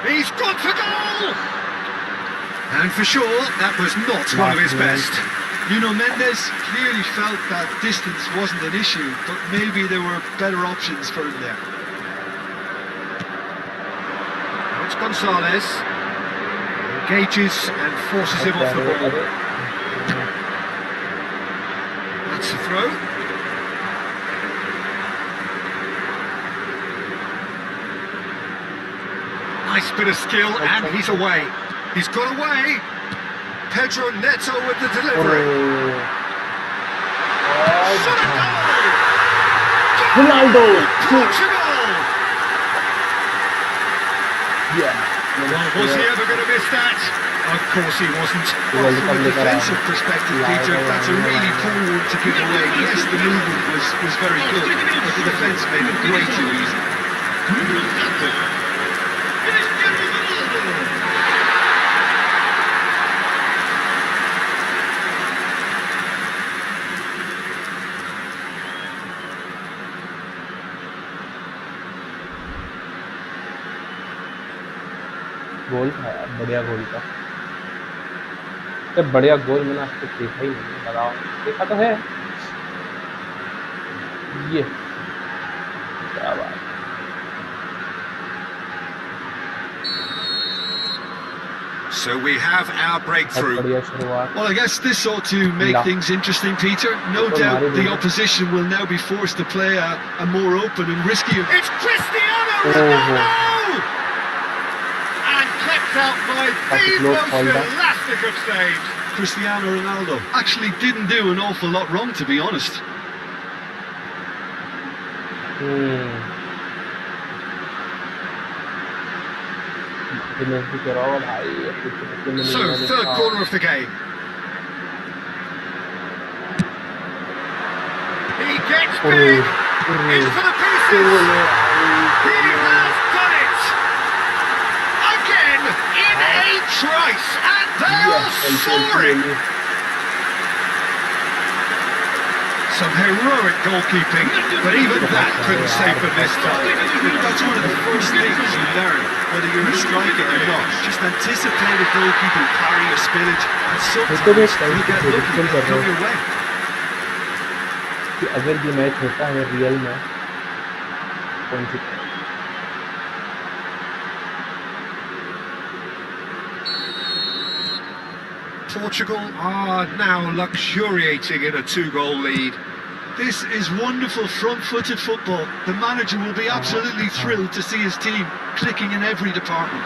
He's gone for goal! And for sure, that was not one of his best. Nuno Mendes clearly felt that distance wasn't an issue, but maybe there were better options for him there. Now it's Gonzalez. Engages and forces him off the ball. That's a throw. Nice bit of skill, and he's away. He's got away. Pedro Neto with the delivery. Shot a goal! Ronaldo. Portugal! Yeah. Well, was he ever going to miss that? Of course he wasn't. Well, from a defensive perspective, Peter, that's a really poor one to give away. Yes, the movement was very good, but the defence made it way too easy. गोल था यार, बढ़िया गोल था। जब बढ़िया गोल मैंने आज तक देखा ही नहीं, बताओ देखा तो है ये क्या बात। So we have our breakthrough. बढ़िया शुरुआत। Well, I guess this ought to make things interesting, Peter. No doubt the opposition will now be forced to play a more open and riskier. It's Cristiano Ronaldo! And kept out by the most elastic of saves. Cristiano Ronaldo actually didn't do an awful lot wrong, to be honest. So, third corner of the game. He gets big! In for the pieces! He has done it! Again, in a trice, and they are soaring! Some heroic goalkeeping, but even that couldn't save them this time. That's one of the first things you learn, whether you're a striker or not. Just anticipate a goalkeeper carry or spillage, and sometimes you get lucky and come your way. अगर ये match होता है real में कौन सी Portugal are now luxuriating in a 2-goal lead. This is wonderful front-footed football. The manager will be absolutely thrilled to see his team clicking in every department.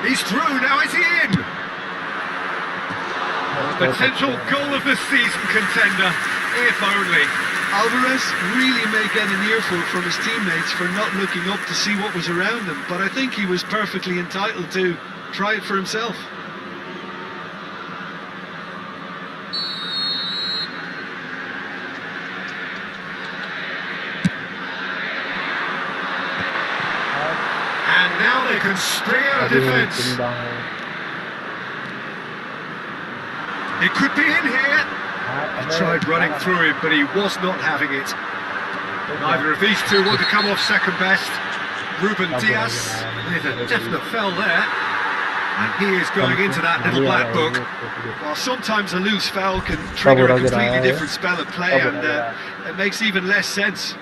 He's through, now is he in? Potential goal of the season contender, if only. Alvarez really may get an earful from his teammates for not looking up to see what was around him, but I think he was perfectly entitled to try it for himself. And now they can string out a defence. It could be in here. He tried running through him, but he was not having it. Neither of these two want to come off second best. Ruben Diaz with a definite foul there. And he is going into that little black book. Well, sometimes a loose foul can trigger a completely different spell of play, and it makes even less sense.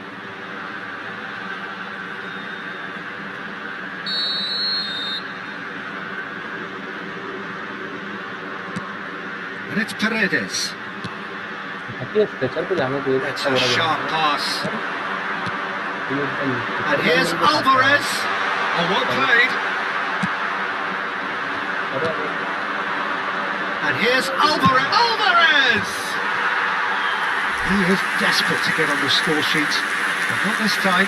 And it's Paredes. It's a sharp pass. And here's Alvarez. Oh, well played. And here's Alvarez. Alvarez! He is desperate to get on the score sheet, but not this time.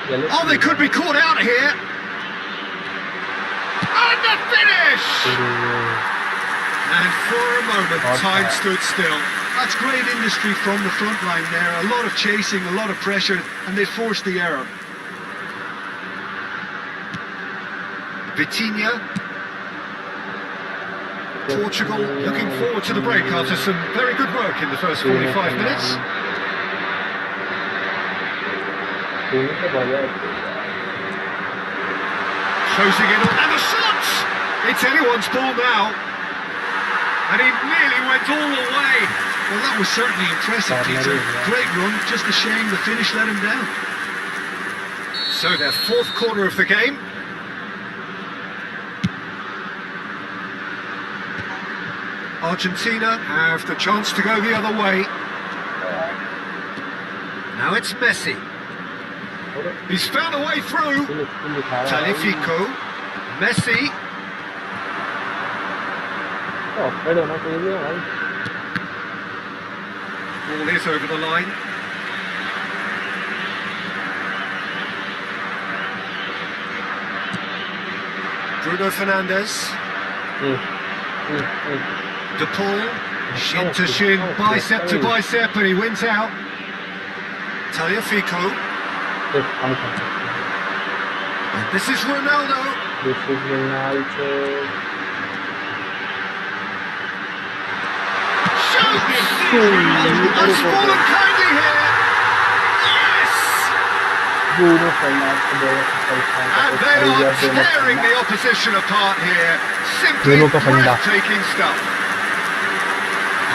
Oh, they could be caught out here. And the finish! And for a moment, time stood still. That's great industry from the front line there. A lot of chasing, a lot of pressure, and they forced the error. Vitinha. Portugal looking forward to the break after some very good work in the first 45 minutes. Closing in on, and the shots! It's anyone's ball now. And he nearly went all the way. Well, that was certainly impressive, Peter. Great run, just a shame the finish let him down. So their fourth quarter of the game. Argentina have the chance to go the other way. Now it's Messi. He's found a way through. Talifico. Messi. Ball is over the line. Bruno Fernandes. De Paul. Shin to shin, bicep to bicep, and he wins out. Talifico. And this is Ronaldo. Has fallen kindly here. Yes! And they are tearing the opposition apart here. Simply breathtaking stuff.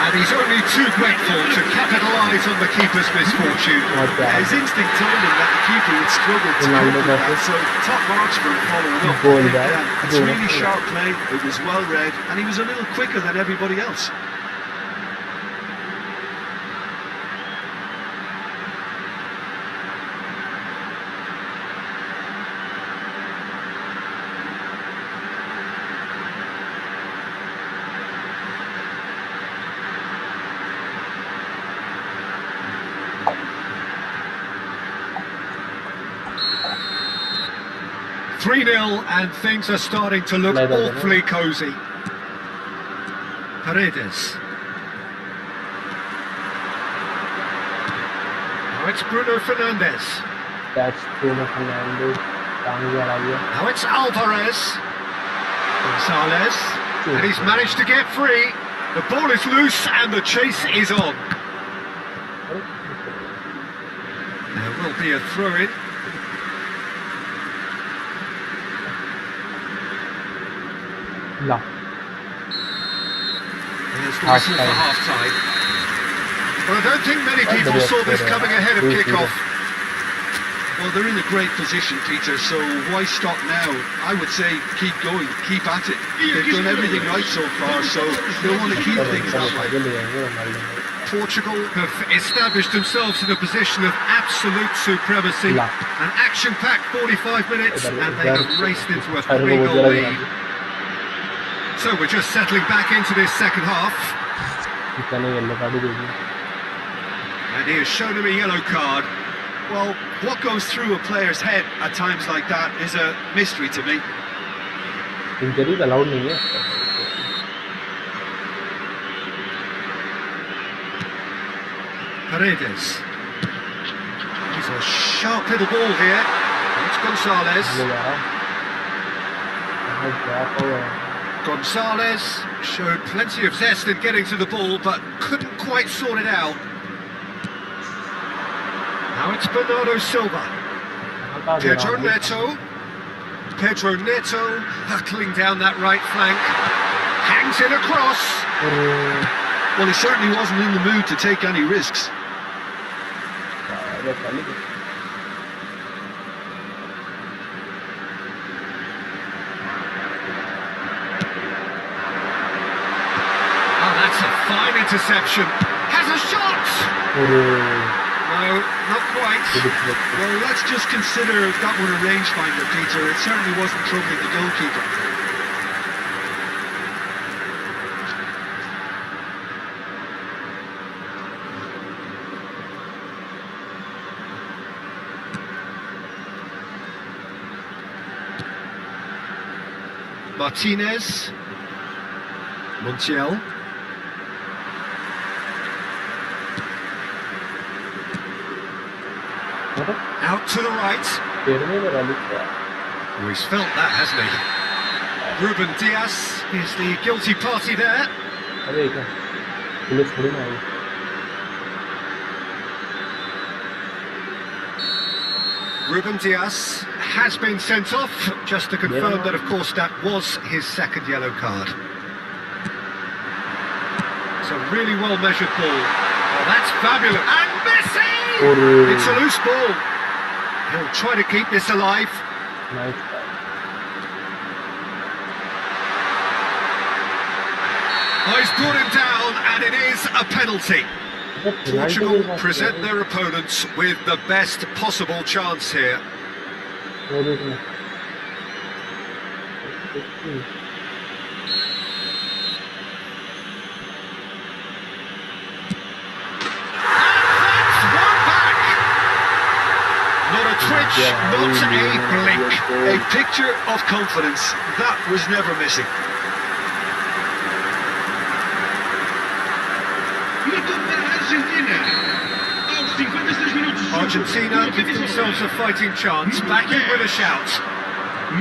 And he's only too grateful to capitalise on the keeper's misfortune. His instinct told him that the keeper would struggle to cope with that, so top marks for following up. It's really sharp play, it was well read, and he was a little quicker than everybody else. .3-0 and things are starting to look awfully cosy. Paredes. Now it's Bruno Fernandes. That's Bruno Fernandes. Now it's Alvarez. Gonzalez. And he's managed to get free. The ball is loose and the chase is on. There will be a throw-in. No. There's the whistle for half-time. Well, I don't think many people saw this coming ahead of kick-off. Well, they're in a great position, Peter, so why stop now? I would say keep going, keep at it. They've done everything right so far, so they want to keep things that way. Portugal have established themselves in a position of absolute supremacy. An action-packed 45 minutes, and they have raced into a 3-goal lead. So we're just settling back into this second half. And he has shown him a yellow card. Well, what goes through a player's head at times like that is a mystery to me. Injury allowed नहीं है. Paredes. He's a sharp little ball here. It's Gonzalez. Gonzalez showed plenty of zest in getting to the ball, but couldn't quite sort it out. Now it's Bernardo Silva. Pedro Neto. Pedro Neto hurtling down that right flank. Hangs it across. Well, he certainly wasn't in the mood to take any risks. Oh, that's a fine interception. Has a shot! No, not quite. Well, let's just consider that one a rangefinder, Peter. It certainly wasn't troubling the goalkeeper. Martinez. Montiel. Out to the right. Oh, he's felt that, hasn't he? Ruben Diaz is the guilty party there. Ruben Diaz has been sent off, just to confirm that, of course, that was his second yellow card. It's a really well-measured ball. Oh, that's fabulous. And Messi! It's a loose ball. He'll try to keep this alive. Nice. Oh, he's brought him down, and it is a penalty. Portugal present their opponents with the best possible chance here. Not a twitch, not a blink. A picture of confidence. That was never missing. Argentina give themselves a fighting chance, back in with a shout.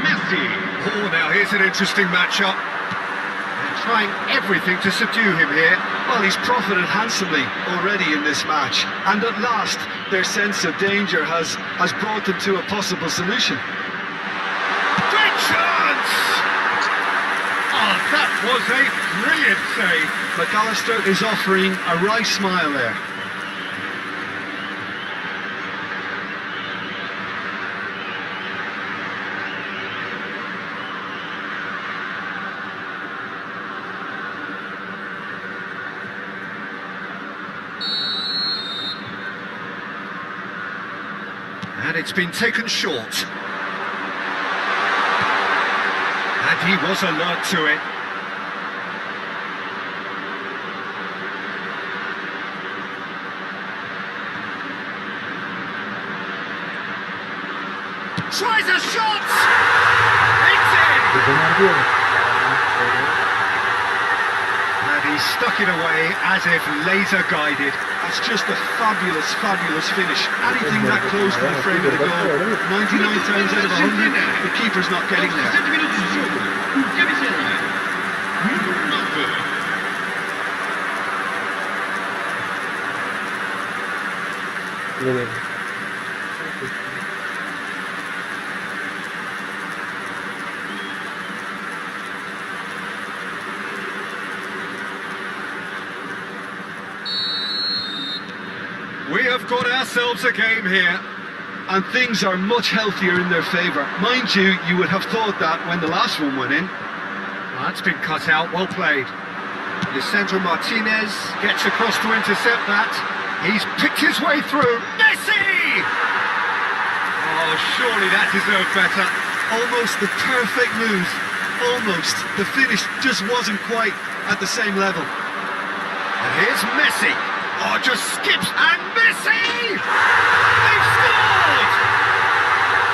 Messi. Oh, now here's an interesting matchup. They're trying everything to subdue him here. Well, he's profited handsomely already in this match, and at last their sense of danger has brought them to a possible solution. Great chance! Oh, that was a brilliant save. McAllister is offering a wry smile there. And it's been taken short. And he was alert to it. Tries a shot! It's in! And he stuck it away as if laser guided. That's just a fabulous, fabulous finish. Anything that close to the frame of the goal, 99 times out of 100, the keeper's not getting there. 7 minutos de jogo. O cabeceira. Número 9. We have got ourselves a game here. And things are much healthier in their favour. Mind you, you would have thought that when the last one went in. That's been cut out, well played. Lisandro Martinez gets across to intercept that. He's picked his way through. Messi! Oh, surely that deserved better. Almost the perfect move. Almost. The finish just wasn't quite at the same level. And here's Messi. Oh, just skips, and Messi! They've scored!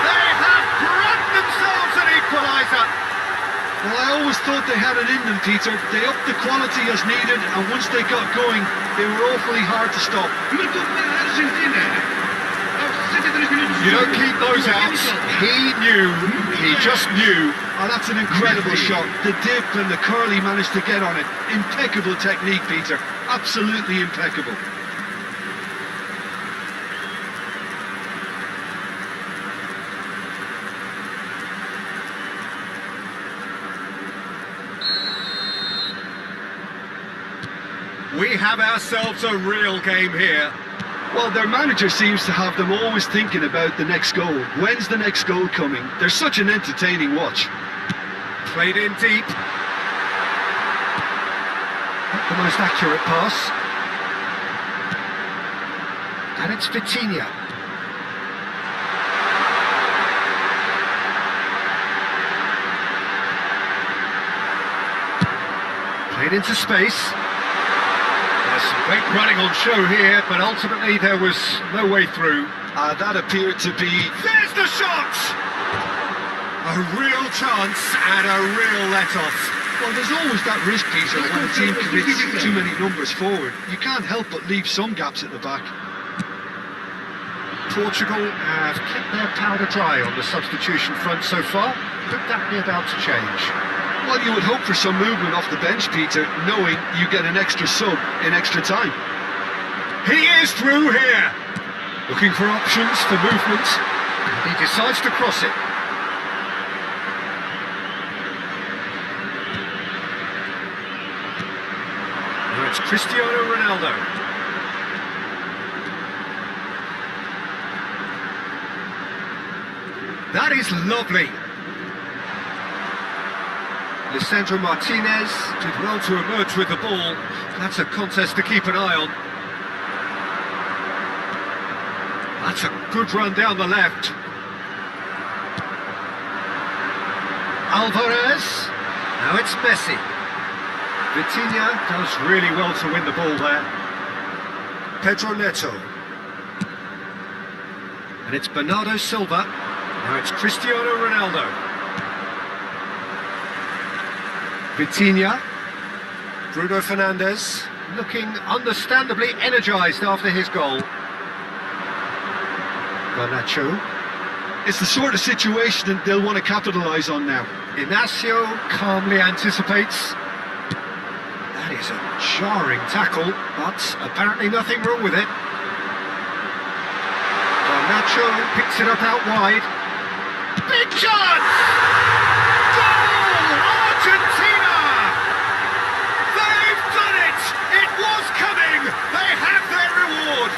They have grabbed themselves an equaliser. Well, I always thought they had it in them, Peter. They upped the quality as needed, and once they got going, they were awfully hard to stop. You don't keep those out. He just knew. Oh, that's an incredible shot. The dip and the curl he managed to get on it. Impeccable technique, Peter. Absolutely impeccable. We have ourselves a real game here. Well, their manager seems to have them always thinking about the next goal. When's the next goal coming? They're such an entertaining watch. Played in deep. Not the most accurate pass. And it's Vitinha. Played into space. There's some great running on show here, but ultimately there was no way through. That appeared to be... There's the shot! A real chance and a real let-off. Well, there's always that risk, Peter, when a team commits too many numbers forward. You can't help but leave some gaps at the back. Portugal have kept their powder dry on the substitution front so far. Could that be about to change? Well, you would hope for some movement off the bench, Peter, knowing you get an extra sub in extra time. He is through here! Looking for options for movement. He decides to cross it. Now it's Cristiano Ronaldo. That is lovely. Lisandro Martinez did well to emerge with the ball. That's a contest to keep an eye on. That's a good run down the left. Alvarez. Now it's Messi. Vitinha does really well to win the ball there. Pedro Neto. And it's Bernardo Silva. Now it's Cristiano Ronaldo. Vitinha, Bruno Fernandes, looking understandably energised after his goal. Garnacho. It's the sort of situation that they'll want to capitalise on now. Inacio calmly anticipates. That is a jarring tackle, but apparently nothing wrong with it. Garnacho picks it up out wide. Big chance! Goal! Argentina! They've done it! It was coming! They have their reward!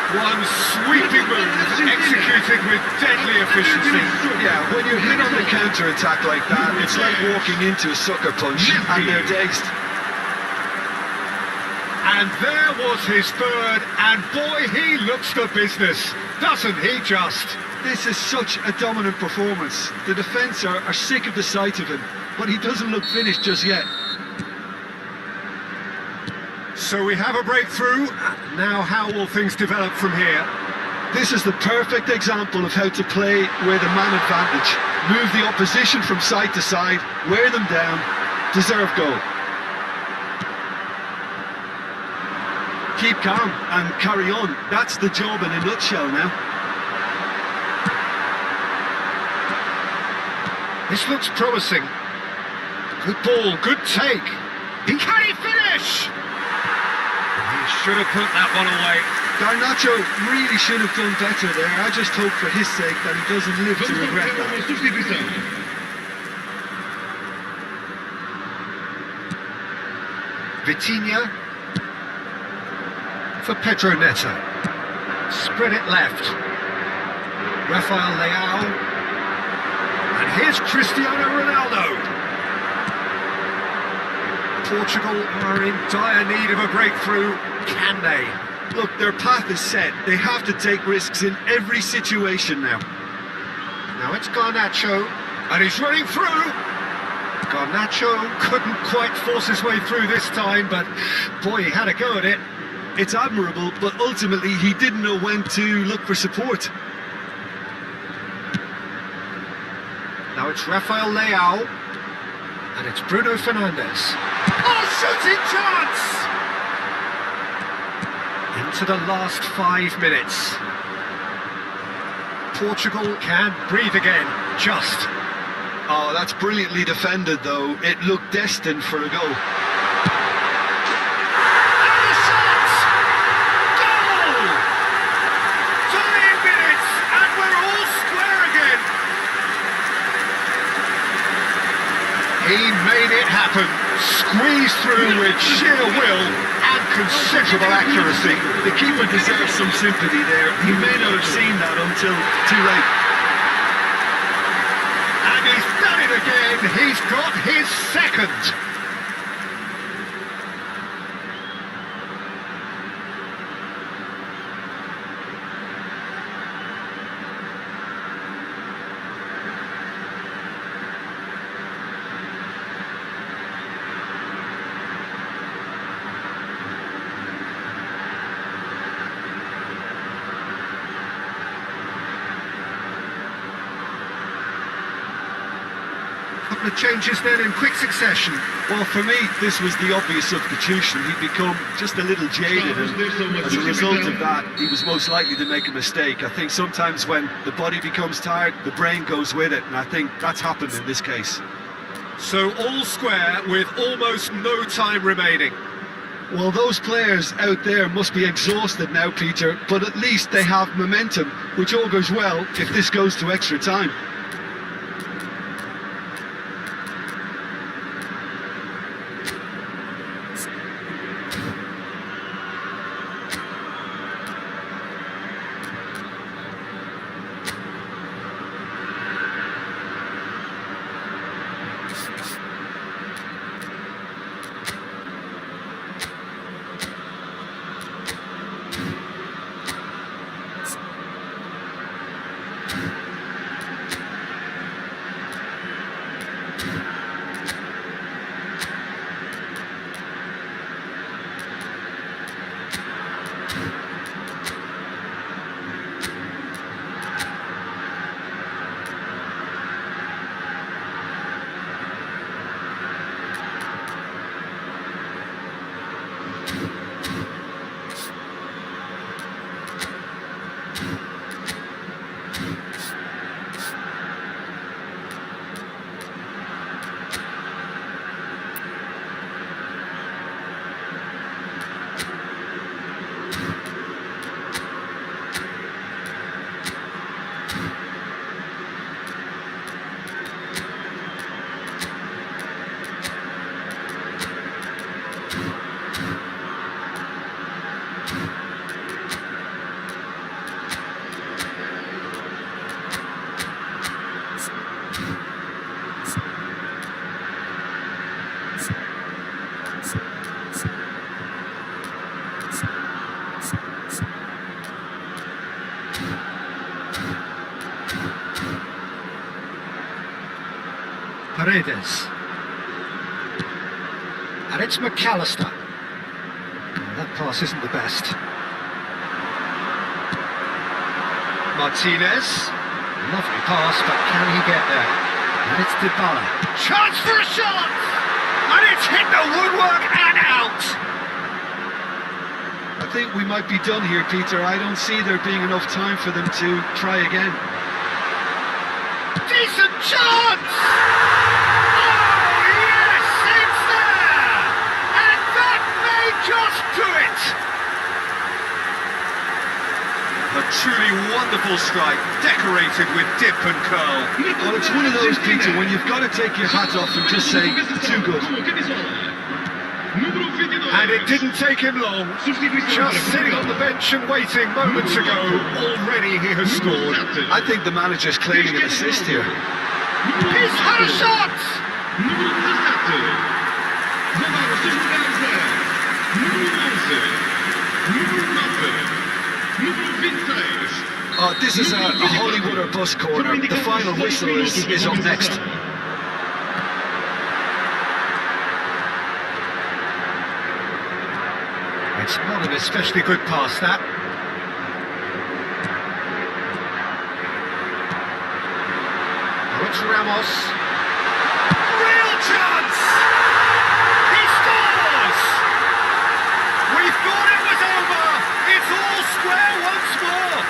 One sweeping move executed with deadly efficiency. Yeah, when you hit on the counter-attack like that, it's like walking into a sucker punch and they're dazed. And there was his third, and boy, he looks the business, doesn't he just? This is such a dominant performance. The defence are sick of the sight of him, but he doesn't look finished just yet. So we have a breakthrough. Now how will things develop from here? This is the perfect example of how to play with a man advantage. Move the opposition from side to side, wear them down, deserve goal. Keep calm and carry on. That's the job in a nutshell now. This looks promising. Good ball, good take. Can he finish? He should have put that one away. Garnacho really should have done better there. I just hope for his sake that he doesn't live to regret that. Vitinha for Pedro Neto. Spread it left. Rafael Leao. And here's Cristiano Ronaldo. Portugal are in dire need of a breakthrough. Can they? Look, their path is set. They have to take risks in every situation now. Now it's Garnacho, and he's running through. Garnacho couldn't quite force his way through this time, but boy, he had a go at it. It's admirable, but ultimately he didn't know when to look for support. Now it's Rafael Leao, and it's Bruno Fernandes. Oh, shooting chance! Into the last 5 minutes. Portugal can breathe again, just. Oh, that's brilliantly defended, though. It looked destined for a goal. And the shot! Goal! 5 minutes, and we're all square again. He made it happen, squeezed through with sheer will and considerable accuracy. The keeper deserves some sympathy there. He may not have seen that until too late. And he's done it again. He's got his second. Couple of changes then in quick succession. Well, for me, this was the obvious substitution. He'd become just a little jaded, and as a result of that, he was most likely to make a mistake. I think sometimes when the body becomes tired, the brain goes with it, and I think that's happened in this case. So all square with almost no time remaining. Well, those players out there must be exhausted now, Peter, but at least they have momentum, which all goes well if this goes to extra time. Paredes. And it's McAllister. Oh, that pass isn't the best. Martinez. Lovely pass, but can he get there? And it's Dybala. Chance for a shot! And it's hit the woodwork and out! I think we might be done here, Peter. I don't see there being enough time for them to try again. Decent chance! Oh, yes, it's there! And that may just do it! A truly wonderful strike, decorated with dip and curl. Well, it's one of those, Peter, when you've got to take your hat off and just say, too good. And it didn't take him long. Just sitting on the bench and waiting moments ago, already he has scored. I think the manager's claiming an assist here. He's had a shot! Oh, this is a Hollywood or bus corner. The final whistle is up next. Not an especially good pass, that. It's Ramos. Real chance! He scores! We thought it was over! It's all square once more!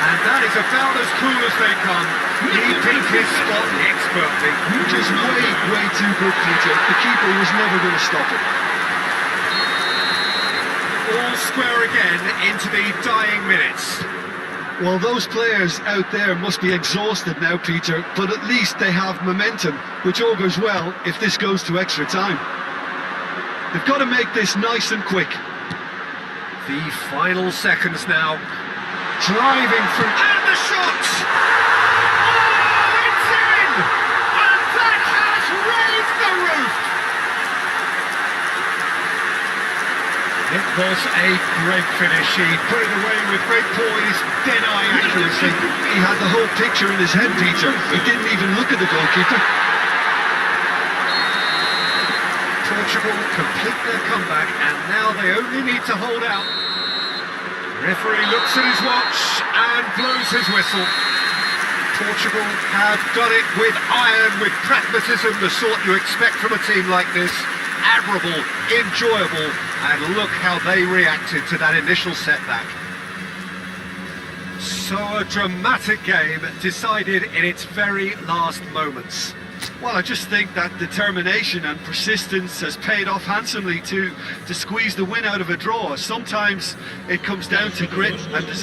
And that is about as cool as they come. He picked his spot expertly. Just way too good, Peter. The keeper was never going to stop it. All square again into the dying minutes. Well, those players out there must be exhausted now, Peter, but at least they have momentum, which augurs well if this goes to extra time. They've got to make this nice and quick. The final seconds now. Driving through. And the shot! Oh, it's in! And that has raised the roof! It was a great finish. He put it away with great poise, dead-eye accuracy. He had the whole picture in his head, Peter. He didn't even look at the goalkeeper. Portugal complete their comeback, and now they only need to hold out. Referee looks at his watch and blows his whistle. Portugal have done it with iron, with pragmatism, the sort you expect from a team like this. Admirable, enjoyable, and look how they reacted to that initial setback. So a dramatic game decided in its very last moments. Well, I just think that determination and persistence has paid off handsomely to squeeze the win out of a draw. Sometimes it comes down to grit and desire.